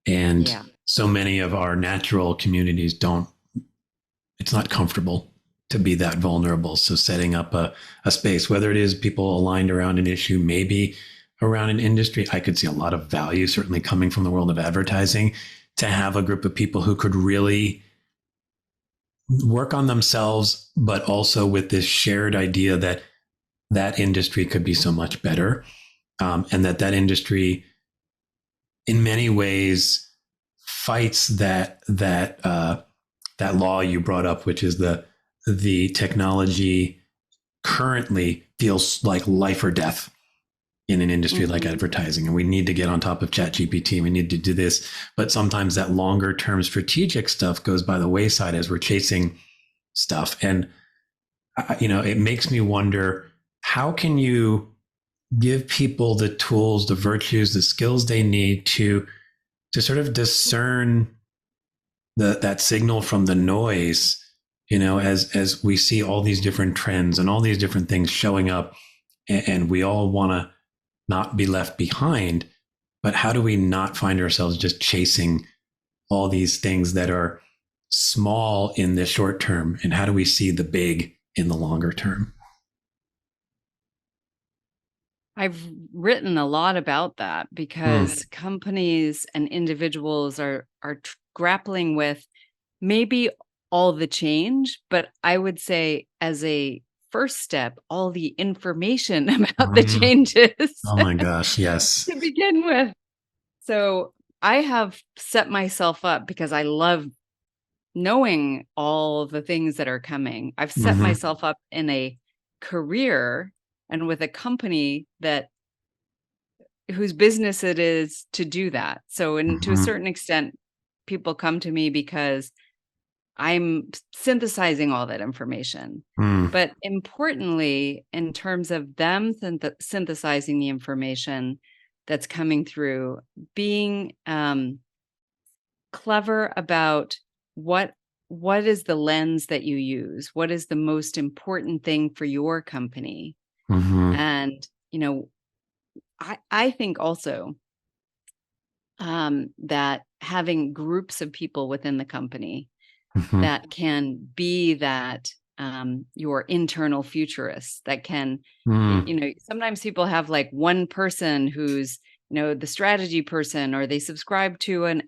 And Yeah. so many of our natural communities don't, it's not comfortable to be that vulnerable. So setting up a space, whether it is people aligned around an issue, maybe around an industry, I could see a lot of value, certainly coming from the world of advertising, to have a group of people who could really work on themselves, but also with this shared idea that that industry could be so much better, and that industry, in many ways, fights that law you brought up, which is the technology currently feels like life or death in an industry like advertising. And we need to get on top of ChatGPT. We need to do this. But sometimes that longer term strategic stuff goes by the wayside as we're chasing stuff. And, it makes me wonder, how can you give people the tools, the virtues, the skills they need to sort of discern that signal from the noise, as we see all these different trends and all these different things showing up, and we all want to not be left behind. But how do we not find ourselves just chasing all these things that are small in the short term? And how do we see the big in the longer term? I've written a lot about that because companies and individuals are grappling with maybe all the change, but I would say as a first step, all the information about the changes. Oh my gosh, yes. To begin with. So I have set myself up because I love knowing all the things that are coming. I've set myself up in a career and with a company whose business it is to do that. So, to a certain extent, people come to me because I'm synthesizing all that information. But importantly, in terms of them synthesizing the information that's coming through, being clever about what is the lens that you use? What is the most important thing for your company? And, I think also that having groups of people within the company that can be that your internal futurists that can, sometimes people have like one person who's, the strategy person, or they subscribe to an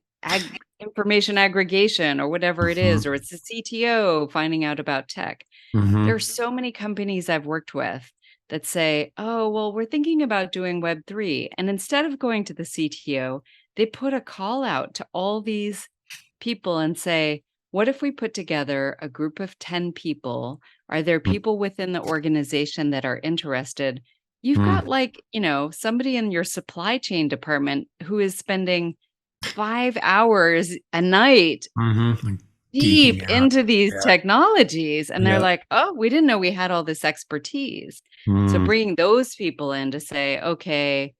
information aggregation or whatever it is, or it's the CTO finding out about tech. There are so many companies I've worked with that say, oh, well, we're thinking about doing Web3. And instead of going to the CTO, they put a call out to all these people and say, what if we put together a group of 10 people? Are there people within the organization that are interested? You've got somebody in your supply chain department who is spending 5 hours a night deep into these technologies. And they're like, oh, we didn't know we had all this expertise. So bringing those people in to say, okay,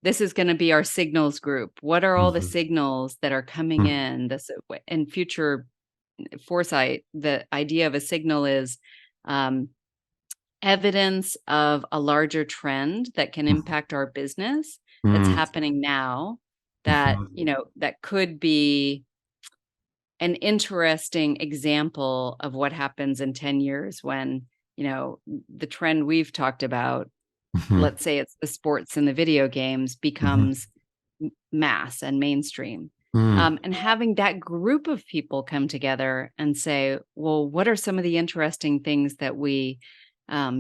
this is going to be our signals group. What are all the signals that are coming in? This and future foresight. The idea of a signal is evidence of a larger trend that can impact our business that's happening now. That that could be an interesting example of what happens in 10 years when, the trend we've talked about, let's say it's the sports and the video games, becomes mass and mainstream. And having that group of people come together and say, well, what are some of the interesting things that we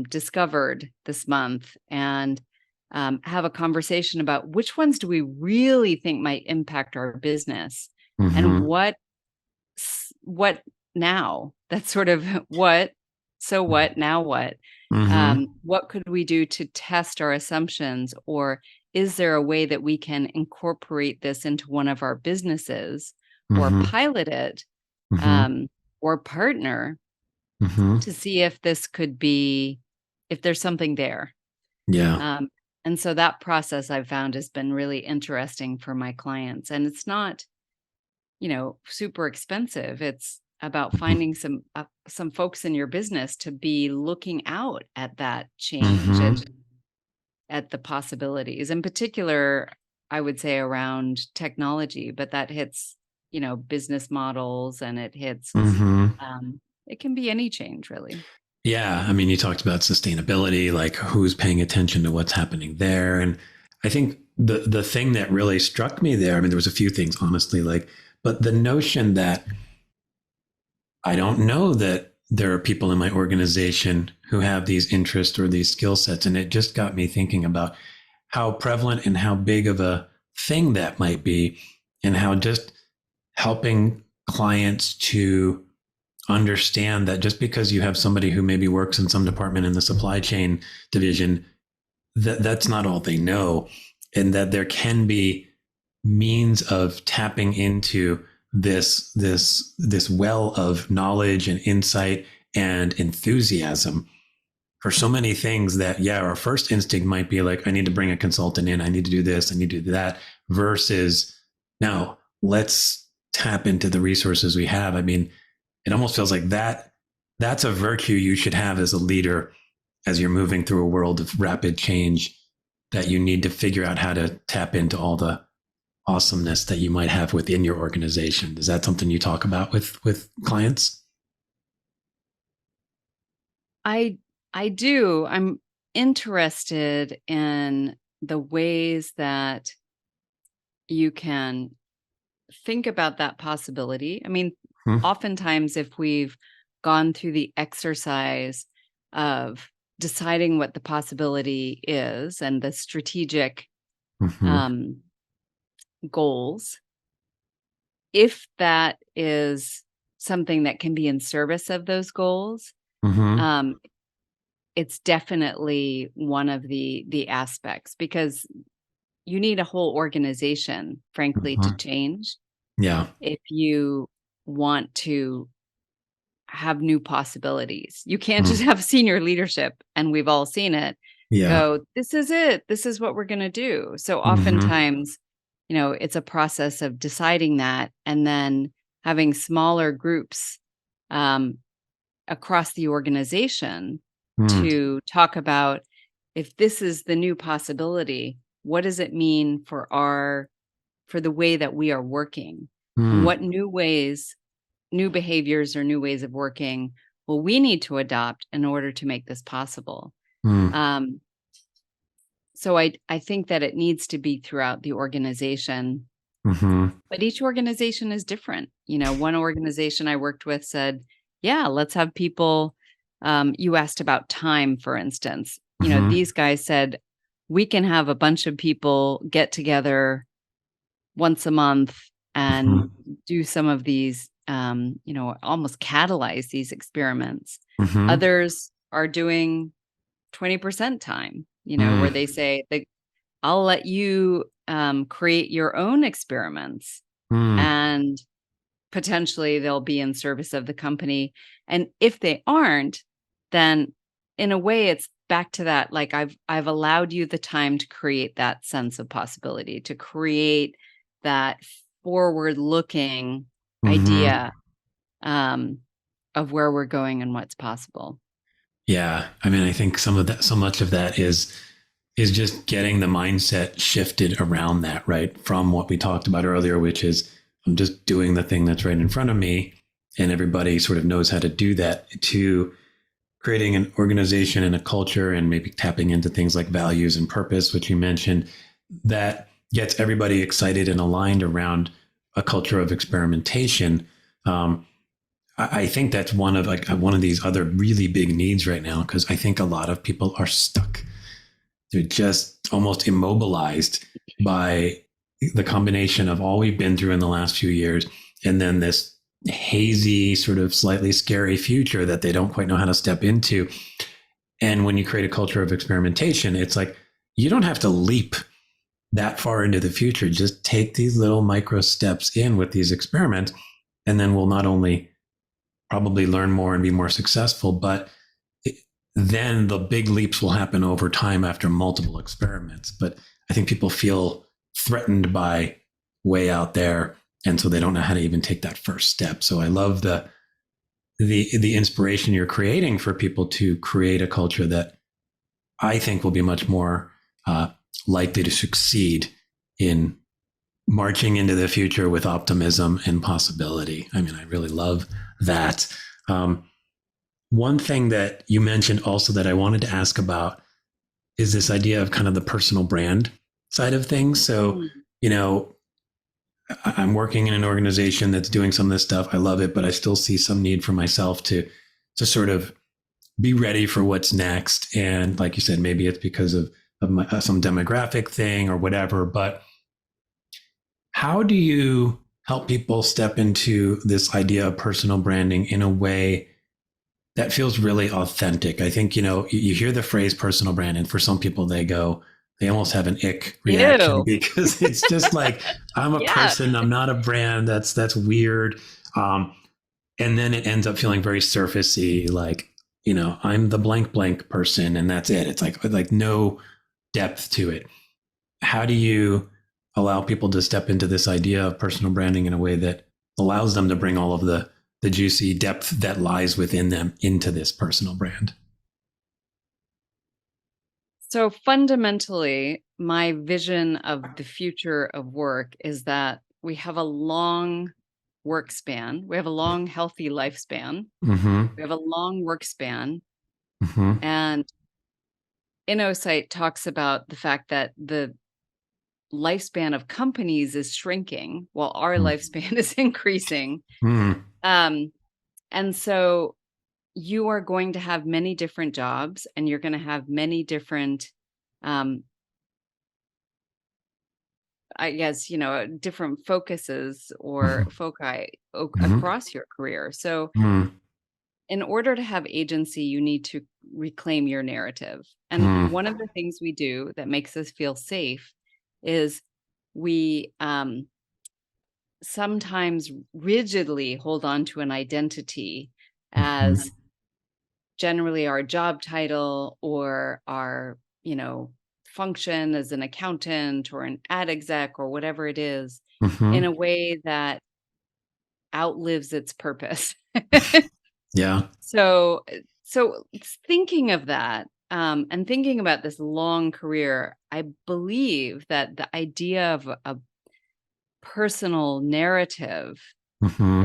discovered this month? And have a conversation about which ones do we really think might impact our business, and what now? That's sort of what now what? What could we do to test our assumptions? Or is there a way that we can incorporate this into one of our businesses, or pilot it, or partner to see if this could be, if there's something there? Yeah. And so that process I've found has been really interesting for my clients. And it's not, super expensive. It's about finding some folks in your business to be looking out at that change and at the possibilities. In particular, I would say around technology, but that hits, business models, and it hits, it can be any change, really. Yeah. I mean, you talked about sustainability, like who's paying attention to what's happening there. And I think the thing that really struck me there, I mean, there was a few things, honestly, but the notion that I don't know that there are people in my organization who have these interests or these skill sets. And it just got me thinking about how prevalent and how big of a thing that might be, and how just helping clients to understand that just because you have somebody who maybe works in some department in the supply chain division, that's not all they know, and that there can be means of tapping into this well of knowledge and insight and enthusiasm for so many things that, yeah, our first instinct might be like, I need to bring a consultant in, I need to do this, I need to do that, versus now let's tap into the resources we have. I mean, it almost feels like that's a virtue you should have as a leader as you're moving through a world of rapid change, that you need to figure out how to tap into all the awesomeness that you might have within your organization. Is that something you talk about with clients? I do. I'm interested in the ways that you can think about that possibility. I mean, oftentimes if we've gone through the exercise of deciding what the possibility is and the strategic goals, if that is something that can be in service of those goals, it's definitely one of the aspects, because you need a whole organization, frankly, to change. Yeah. If you want to have new possibilities, you can't just have senior leadership, and we've all seen it, go, this is it, this is what we're going to do. So oftentimes, it's a process of deciding that, and then having smaller groups across the organization to talk about, if this is the new possibility, what does it mean for the way that we are working? And what new behaviors or new ways of working will we need to adopt in order to make this possible? So I think that it needs to be throughout the organization, but each organization is different. One organization I worked with said, yeah, let's have people, you asked about time, for instance. These guys said, we can have a bunch of people get together once a month and do some of these, almost catalyze these experiments. Others are doing 20% time, where they say, I'll let you create your own experiments, and potentially they'll be in service of the company. And if they aren't, then in a way it's back to that, like I've allowed you the time to create that sense of possibility, to create that forward-looking idea of where we're going and what's possible. Yeah. I mean, I think so much of that is just getting the mindset shifted around that, right? From what we talked about earlier, which is I'm just doing the thing that's right in front of me, and everybody sort of knows how to do that, to creating an organization and a culture, and maybe tapping into things like values and purpose, which you mentioned, that gets everybody excited and aligned around a culture of experimentation. I think that's one of these other really big needs right now, because I think a lot of people are stuck. They're just almost immobilized by the combination of all we've been through in the last few years, and then this hazy, sort of slightly scary future that they don't quite know how to step into. And when you create a culture of experimentation, it's like, you don't have to leap that far into the future. Just take these little micro steps in with these experiments, and then we'll not only probably learn more and be more successful, but then the big leaps will happen over time after multiple experiments. But I think people feel threatened by way out there, and so they don't know how to even take that first step. So I love the inspiration you're creating for people to create a culture that I think will be much more likely to succeed in marching into the future with optimism and possibility. I mean, I really love that. One thing that you mentioned also that I wanted to ask about is this idea of kind of the personal brand side of things. So, I'm working in an organization that's doing some of this stuff. I love it, but I still see some need for myself to sort of be ready for what's next. And like you said, maybe it's because of some demographic thing or whatever, but how do you help people step into this idea of personal branding in a way that feels really authentic. I think, you hear the phrase personal brand, and for some people they almost have an ick reaction Ew. because it's just like, I'm a Yeah. person, I'm not a brand. That's weird. And then it ends up feeling very surfacey, like, I'm the blank blank person and that's it. It's like no depth to it. How do you allow people to step into this idea of personal branding in a way that allows them to bring all of the juicy depth that lies within them into this personal brand? So fundamentally, my vision of the future of work is that we have a long work span. We have a long, healthy lifespan. Mm-hmm. We have a long work span. Mm-hmm. And InnoSight talks about the fact that the lifespan of companies is shrinking while our lifespan is increasing. And so you are going to have many different jobs, and you're going to have many different, I guess, different focuses or foci across your career. So in order to have agency, you need to reclaim your narrative. And one of the things we do that makes us feel safe is we sometimes rigidly hold on to an identity as generally our job title or our, function as an accountant or an ad exec or whatever it is, in a way that outlives its purpose. Yeah. So thinking of that, and thinking about this long career, I believe that the idea of a personal narrative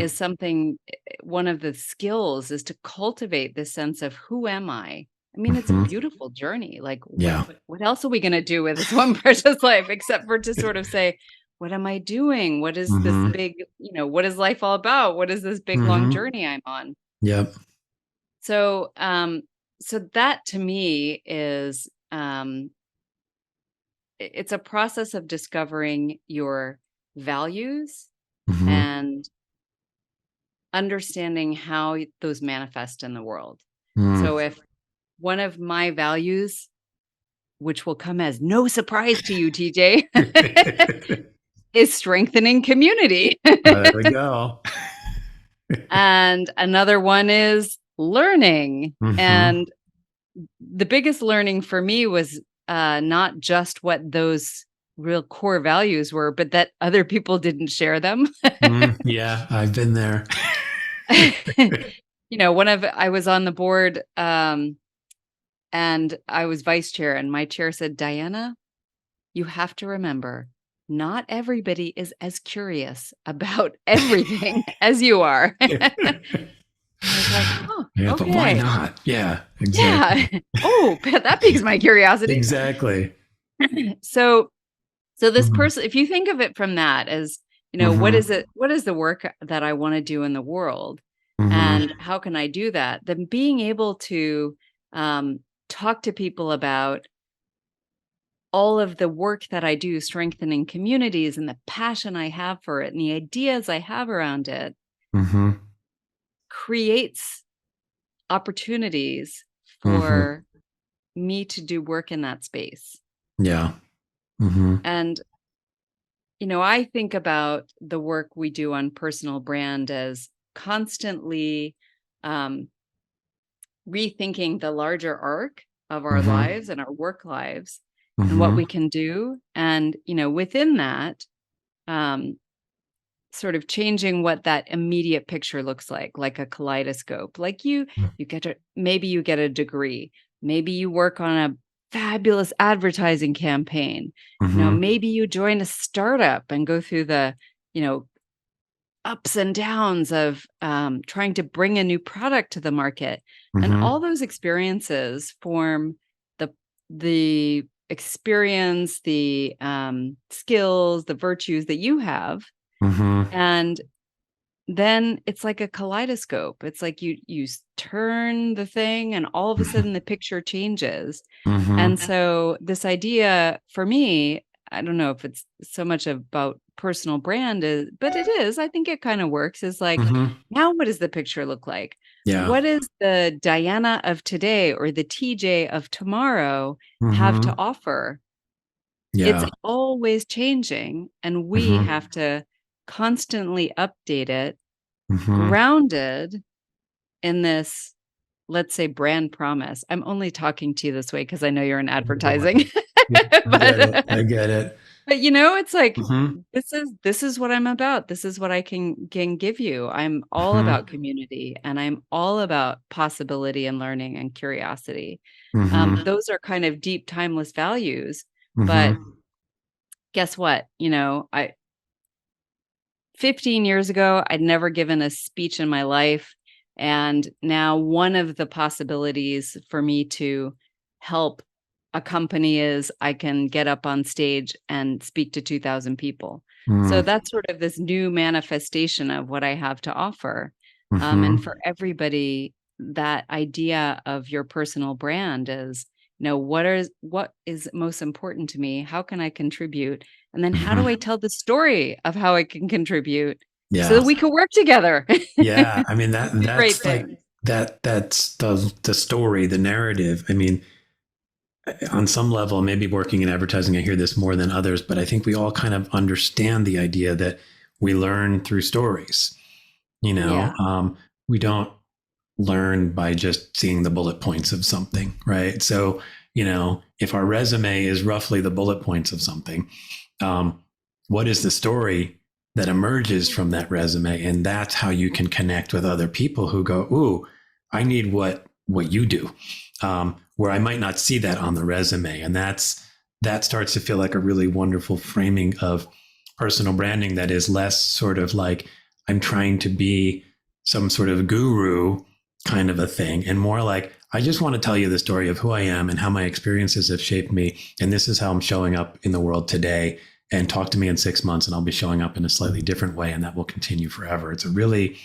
is something, one of the skills is to cultivate this sense of who am I? I mean, it's a beautiful journey. Like, Yeah. what else are we going to do with this one precious life except for to sort of say, what am I doing? What is this big, what is life all about? What is this big long journey I'm on? Yep. So, so that to me is, it's a process of discovering your values and understanding how those manifest in the world. So if one of my values, which will come as no surprise to you, TJ, is strengthening community. There we go. And another one is learning. And the biggest learning for me was not just what those real core values were, but that other people didn't share them. Yeah, I've been there. I was on the board and I was vice chair, and my chair said, Diana, you have to remember, not everybody is as curious about everything as you are. I was like, oh, yeah, okay. But why not? Yeah, exactly. Yeah. Oh, that piques my curiosity. Exactly. So this person, if you think of it from that as, what is it? What is the work that I want to do in the world? And how can I do that? Then being able to talk to people about all of the work that I do, strengthening communities and the passion I have for it and the ideas I have around it, creates opportunities for me to do work in that space. Yeah. And, I think about the work we do on personal brand as constantly rethinking the larger arc of our lives and our work lives and what we can do. And, within that, sort of changing what that immediate picture looks like a kaleidoscope. Like maybe you get a degree, maybe you work on a fabulous advertising campaign. Maybe you join a startup and go through the, ups and downs of trying to bring a new product to the market. And all those experiences form the experience, the skills, the virtues that you have. And then it's like a kaleidoscope. It's like you turn the thing and all of a sudden the picture changes. And so this idea for me, I don't know if it's so much about personal brand is, but it is, I think it kind of works, is like, Mm-hmm. now what does the picture look like? Yeah. What does the Diana of today or the TJ of tomorrow have to Mm-hmm. offer? It's Yeah. always changing, and we Mm-hmm. have to constantly update it, Mm-hmm. grounded in this, let's say, brand promise. I'm only talking to you this way because I know you're in advertising. Yeah, I get it. But I get it. but it's like, Mm-hmm. this is what I'm about. This is what I can give you. I'm all Mm-hmm. about community, and I'm all about possibility and learning and curiosity. Mm-hmm. Those are kind of deep, timeless values. But Mm-hmm. guess what? I 15 years ago, I'd never given a speech in my life. And now one of the possibilities for me to help a company is I can get up on stage and speak to 2,000 people. So that's sort of this new manifestation of what I have to offer. And Mm-hmm. for everybody, that idea of your personal brand is, what is most important to me? How can I contribute? And then how do I Mm-hmm. tell the story of how I can contribute so Yeah. that we can work together? Yeah. I mean, Do great that's like things. that's the story, the narrative. I mean, on some level, maybe working in advertising, I hear this more than others, but I think we all kind of understand the idea that we learn through stories. Yeah. We don't learn by just seeing the bullet points of something, right? So, if our resume is roughly the bullet points of something, um, what is the story that emerges from that resume? And that's how you can connect with other people who go, "Ooh, I need what you do," where I might not see that on the resume, and that starts to feel like a really wonderful framing of personal branding that is less sort of like I'm trying to be some sort of guru kind of a thing, and more like I just want to tell you the story of who I am and how my experiences have shaped me, and this is how I'm showing up in the world today. And talk to me in 6 months, and I'll be showing up in a slightly different way, and that will continue forever. It's a really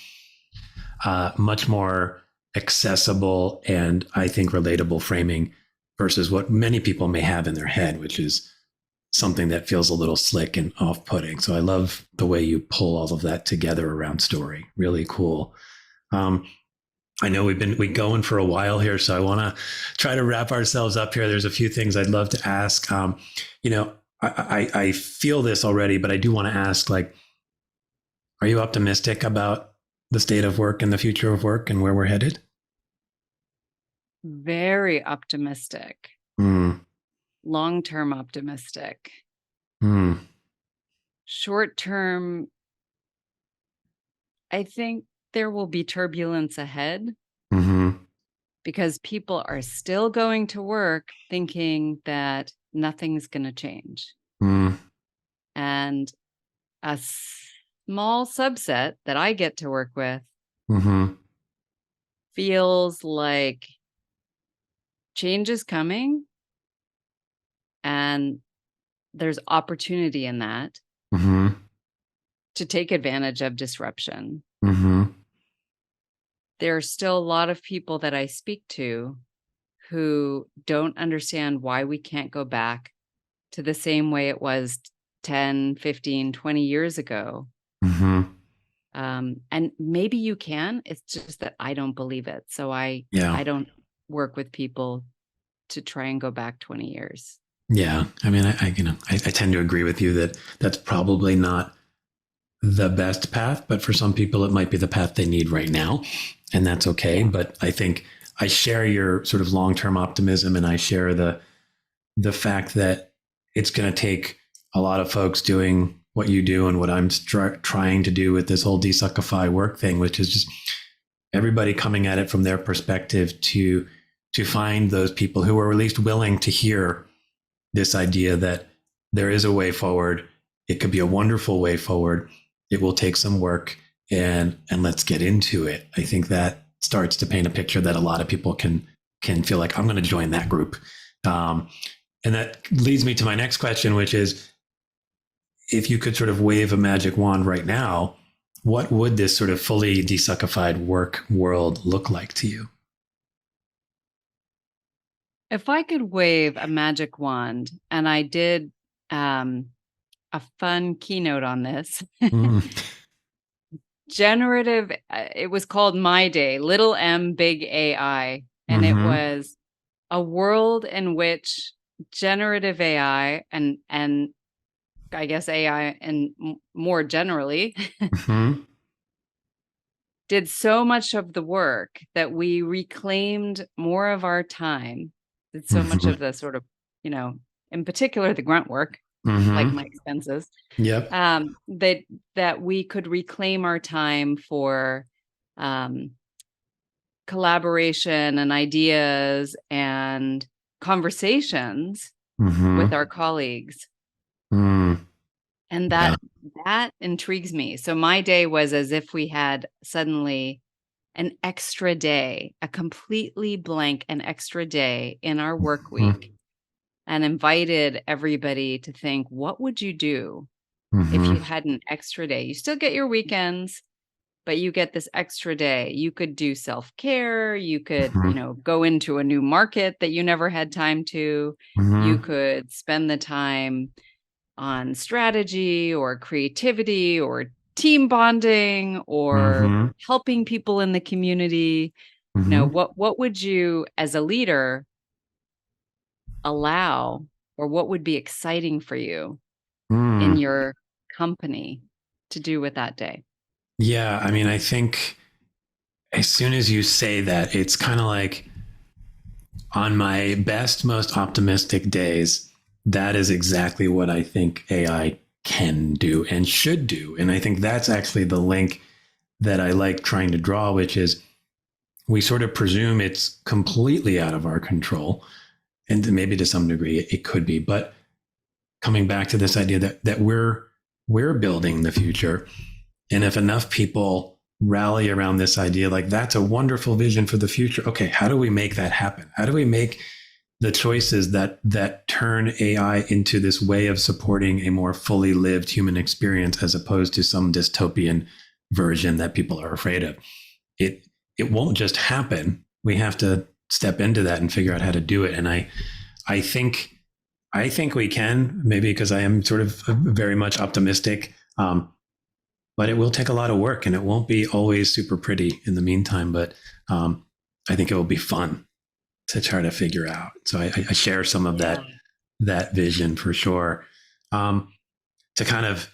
much more accessible and I think relatable framing versus what many people may have in their head, which is something that feels a little slick and off-putting. So I love the way you pull all of that together around story. Really cool. Um, I know we've been going for a while here, so I want to try to wrap ourselves up here. There's a few things I'd love to ask. You know, I feel this already, but I do want to ask, like, are you optimistic about the state of work and the future of work and where we're headed? Very optimistic, Mm, long-term optimistic. mm, Short-term, I think there will be turbulence ahead mm-hmm, because people are still going to work thinking that nothing's going to change. mm, And a small subset that I get to work with mm-hmm, feels like change is coming and there's opportunity in that mm-hmm, to take advantage of disruption. mm-hmm, There are still a lot of people that I speak to who don't understand why we can't go back to the same way it was 10, 15, 20 years ago. mm-hmm. And maybe you can, it's just that I don't believe it. So I Yeah. don't work with people to try and go back 20 years. Yeah. I mean, I tend to agree with you that that's probably not the best path, but for some people, it might be the path they need right now. And that's okay. Yeah. But I think I share your sort of long-term optimism, and I share the fact that it's going to take a lot of folks doing what you do and what I'm trying to do with this whole Desuckify work thing, which is just everybody coming at it from their perspective to find those people who are at least willing to hear this idea that there is a way forward. It could be a wonderful way forward. It will take some work, and let's get into it. I think that starts to paint a picture that a lot of people can feel like I'm going to join that group. And that leads me to my next question, which is, if you could sort of wave a magic wand right now, what would this sort of fully desuckified work world look like to you? If I could wave a magic wand, and I did a fun keynote on this. Mm. Generative, it was called My Day, little M, big AI. And it Mm-hmm. was a world in which generative AI and I guess AI and more generally Mm-hmm. did so much of the work that we reclaimed more of our time, did so much of the sort of, in particular, the grunt work, like Mm-hmm. my expenses, Yep. that we could reclaim our time for um, collaboration and ideas and conversations with Mm-hmm. our colleagues. Mm. And Yeah. that intrigues me. So my day was as if we had suddenly an extra day, a completely blank, an extra day in our work week, and invited everybody to think, what would you do if Mm-hmm. you had an extra day? You still get your weekends, but you get this extra day. You could do self-care. You could, Mm-hmm. go into a new market that you never had time to. You Mm-hmm. could spend the time on strategy or creativity or team bonding or Mm-hmm. helping people in the community. Mm-hmm. What would you as a leader allow, or what would be exciting for you in Mm. your company to do with that day? Yeah. I mean, I think as soon as you say that, it's kind of like on my best, most optimistic days, that is exactly what I think AI can do and should do. And I think that's actually the link that I like trying to draw, which is we sort of presume it's completely out of our control. And maybe to some degree it could be, but coming back to this idea that we're building the future. And if enough people rally around this idea, like that's a wonderful vision for the future. Okay, how do we make that happen? How do we make the choices that turn AI into this way of supporting a more fully lived human experience as opposed to some dystopian version that people are afraid of? It won't just happen. We have to step into that and figure out how to do it. And I think we can, maybe because I am sort of very much optimistic. But it will take a lot of work and it won't be always super pretty in the meantime. But I think it will be fun to try to figure out. So I share some of that vision for sure. To kind of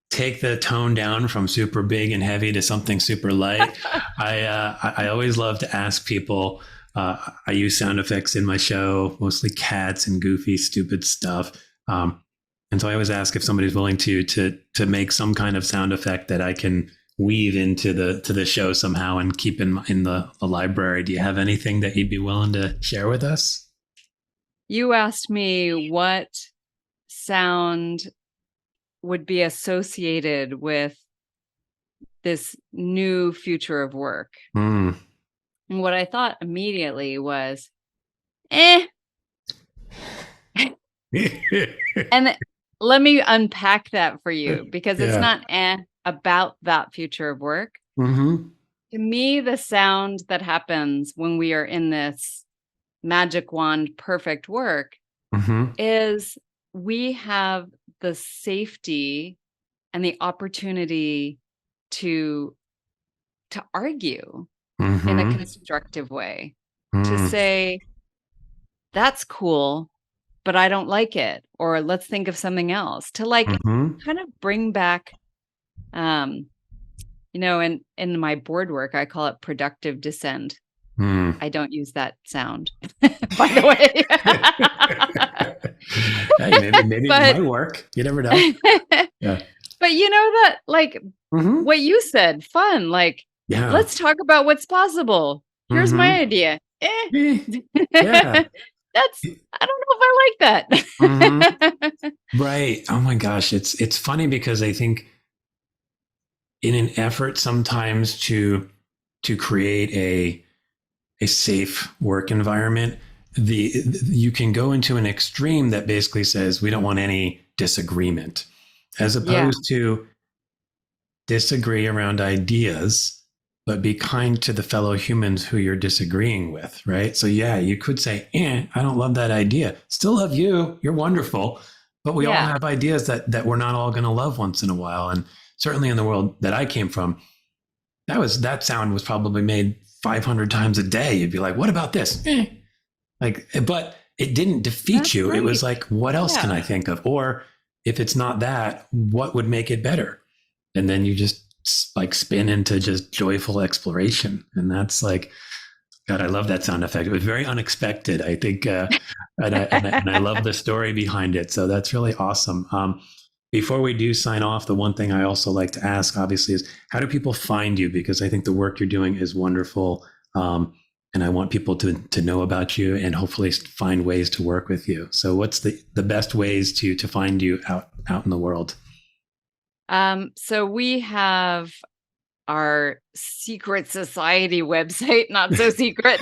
take the tone down from super big and heavy to something super light, I always love to ask people. I use sound effects in my show, mostly cats and goofy, stupid stuff. And so I always ask if somebody's willing to make some kind of sound effect that I can weave into the show somehow and keep in the library. Do you have anything that you'd be willing to share with us? You asked me what sound would be associated with this new future of work. Mm. And what I thought immediately was, eh. And let me unpack that for you, because it's not about that future of work. Mm-hmm. To me, the sound that happens when we are in this magic wand perfect work Mm-hmm. is we have the safety and the opportunity to argue Mm-hmm. in a constructive way, to Mm. say, that's cool, but I don't like it, or let's think of something else, to Mm-hmm. kind of bring back, in my board work, I call it productive dissent. Mm. I don't use that sound, by the way. Hey, maybe it But might work. You never know. Yeah. but that, Mm-hmm. what you said, fun, Yeah. let's talk about what's possible. Here's my Mm-hmm. idea. Yeah. I don't know if I like that. Mm-hmm. Right. Oh my gosh. It's funny because I think in an effort sometimes to create a safe work environment, you can go into an extreme that basically says we don't want any disagreement, as Yeah. opposed to disagree around ideas, but be kind to the fellow humans who you're disagreeing with, right? So yeah, you could say, I don't love that idea. Still love you. You're wonderful. But we all have ideas that we're not all going to love once in a while. And certainly in the world that I came from, that sound was probably made 500 times a day. You'd be like, what about this? But it didn't defeat you. Right. It was like, what else can I think of? Or if it's not that, what would make it better? And then you just like spin into just joyful exploration. And that's like, God, I love that sound effect. It was very unexpected, I think. And I love the story behind it. So that's really awesome. Before we do sign off, the one thing I also like to ask, obviously, is how do people find you? Because I think the work you're doing is wonderful. And I want people to know about you and hopefully find ways to work with you. So what's the best ways to find you out in the world? So we have our secret society website, not so secret,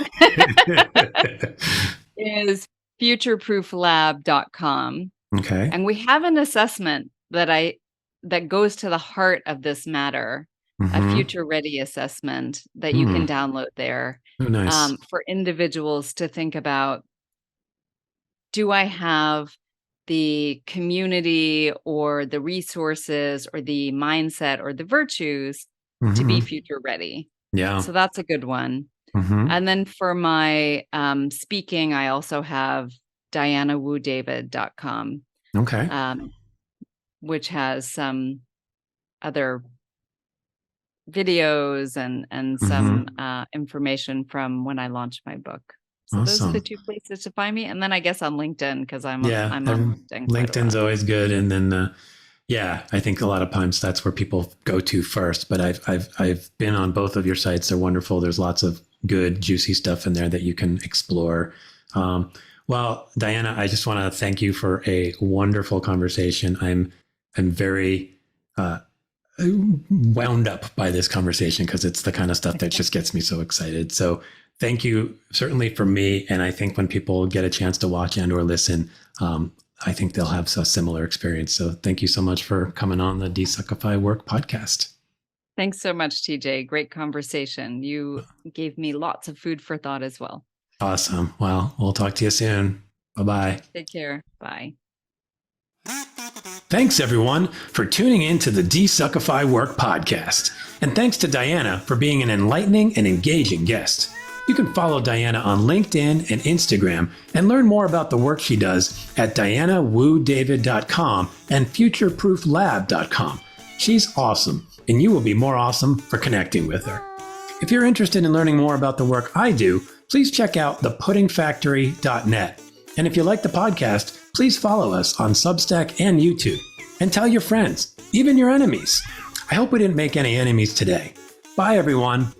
is futureprooflab.com. Okay. And we have an assessment that goes to the heart of this matter, a future ready assessment that you can download there. Oh, nice. For individuals to think about, do I have the community or the resources or the mindset or the virtues to be future ready? Yeah. So that's a good one. And then for my speaking, I also have dianawoodavid.com. Okay. Which has some other videos and some information from when I launched my book. So those are the two places to find me. And then I guess on LinkedIn, because I'm on LinkedIn. LinkedIn's always good. And then, I think a lot of times that's where people go to first. But I've been on both of your sites. They're wonderful. There's lots of good, juicy stuff in there that you can explore. Well, Diana, I just want to thank you for a wonderful conversation. I'm very wound up by this conversation because it's the kind of stuff that just gets me so excited. So thank you certainly for me. And I think when people get a chance to watch and or listen, I think they'll have a similar experience. So thank you so much for coming on the DesuckifyWork podcast. Thanks so much, TJ. Great conversation. You gave me lots of food for thought as well. Awesome. Well, we'll talk to you soon. Bye-bye. Take care. Bye. Thanks, everyone, for tuning in to the DesuckifyWork podcast. And thanks to Diana for being an enlightening and engaging guest. You can follow Diana on LinkedIn and Instagram and learn more about the work she does at dianawoodavid.com and futureprooflab.com. She's awesome, and you will be more awesome for connecting with her. If you're interested in learning more about the work I do, please check out thepuddingfactory.net. And if you like the podcast, please follow us on Substack and YouTube. And tell your friends, even your enemies. I hope we didn't make any enemies today. Bye, everyone.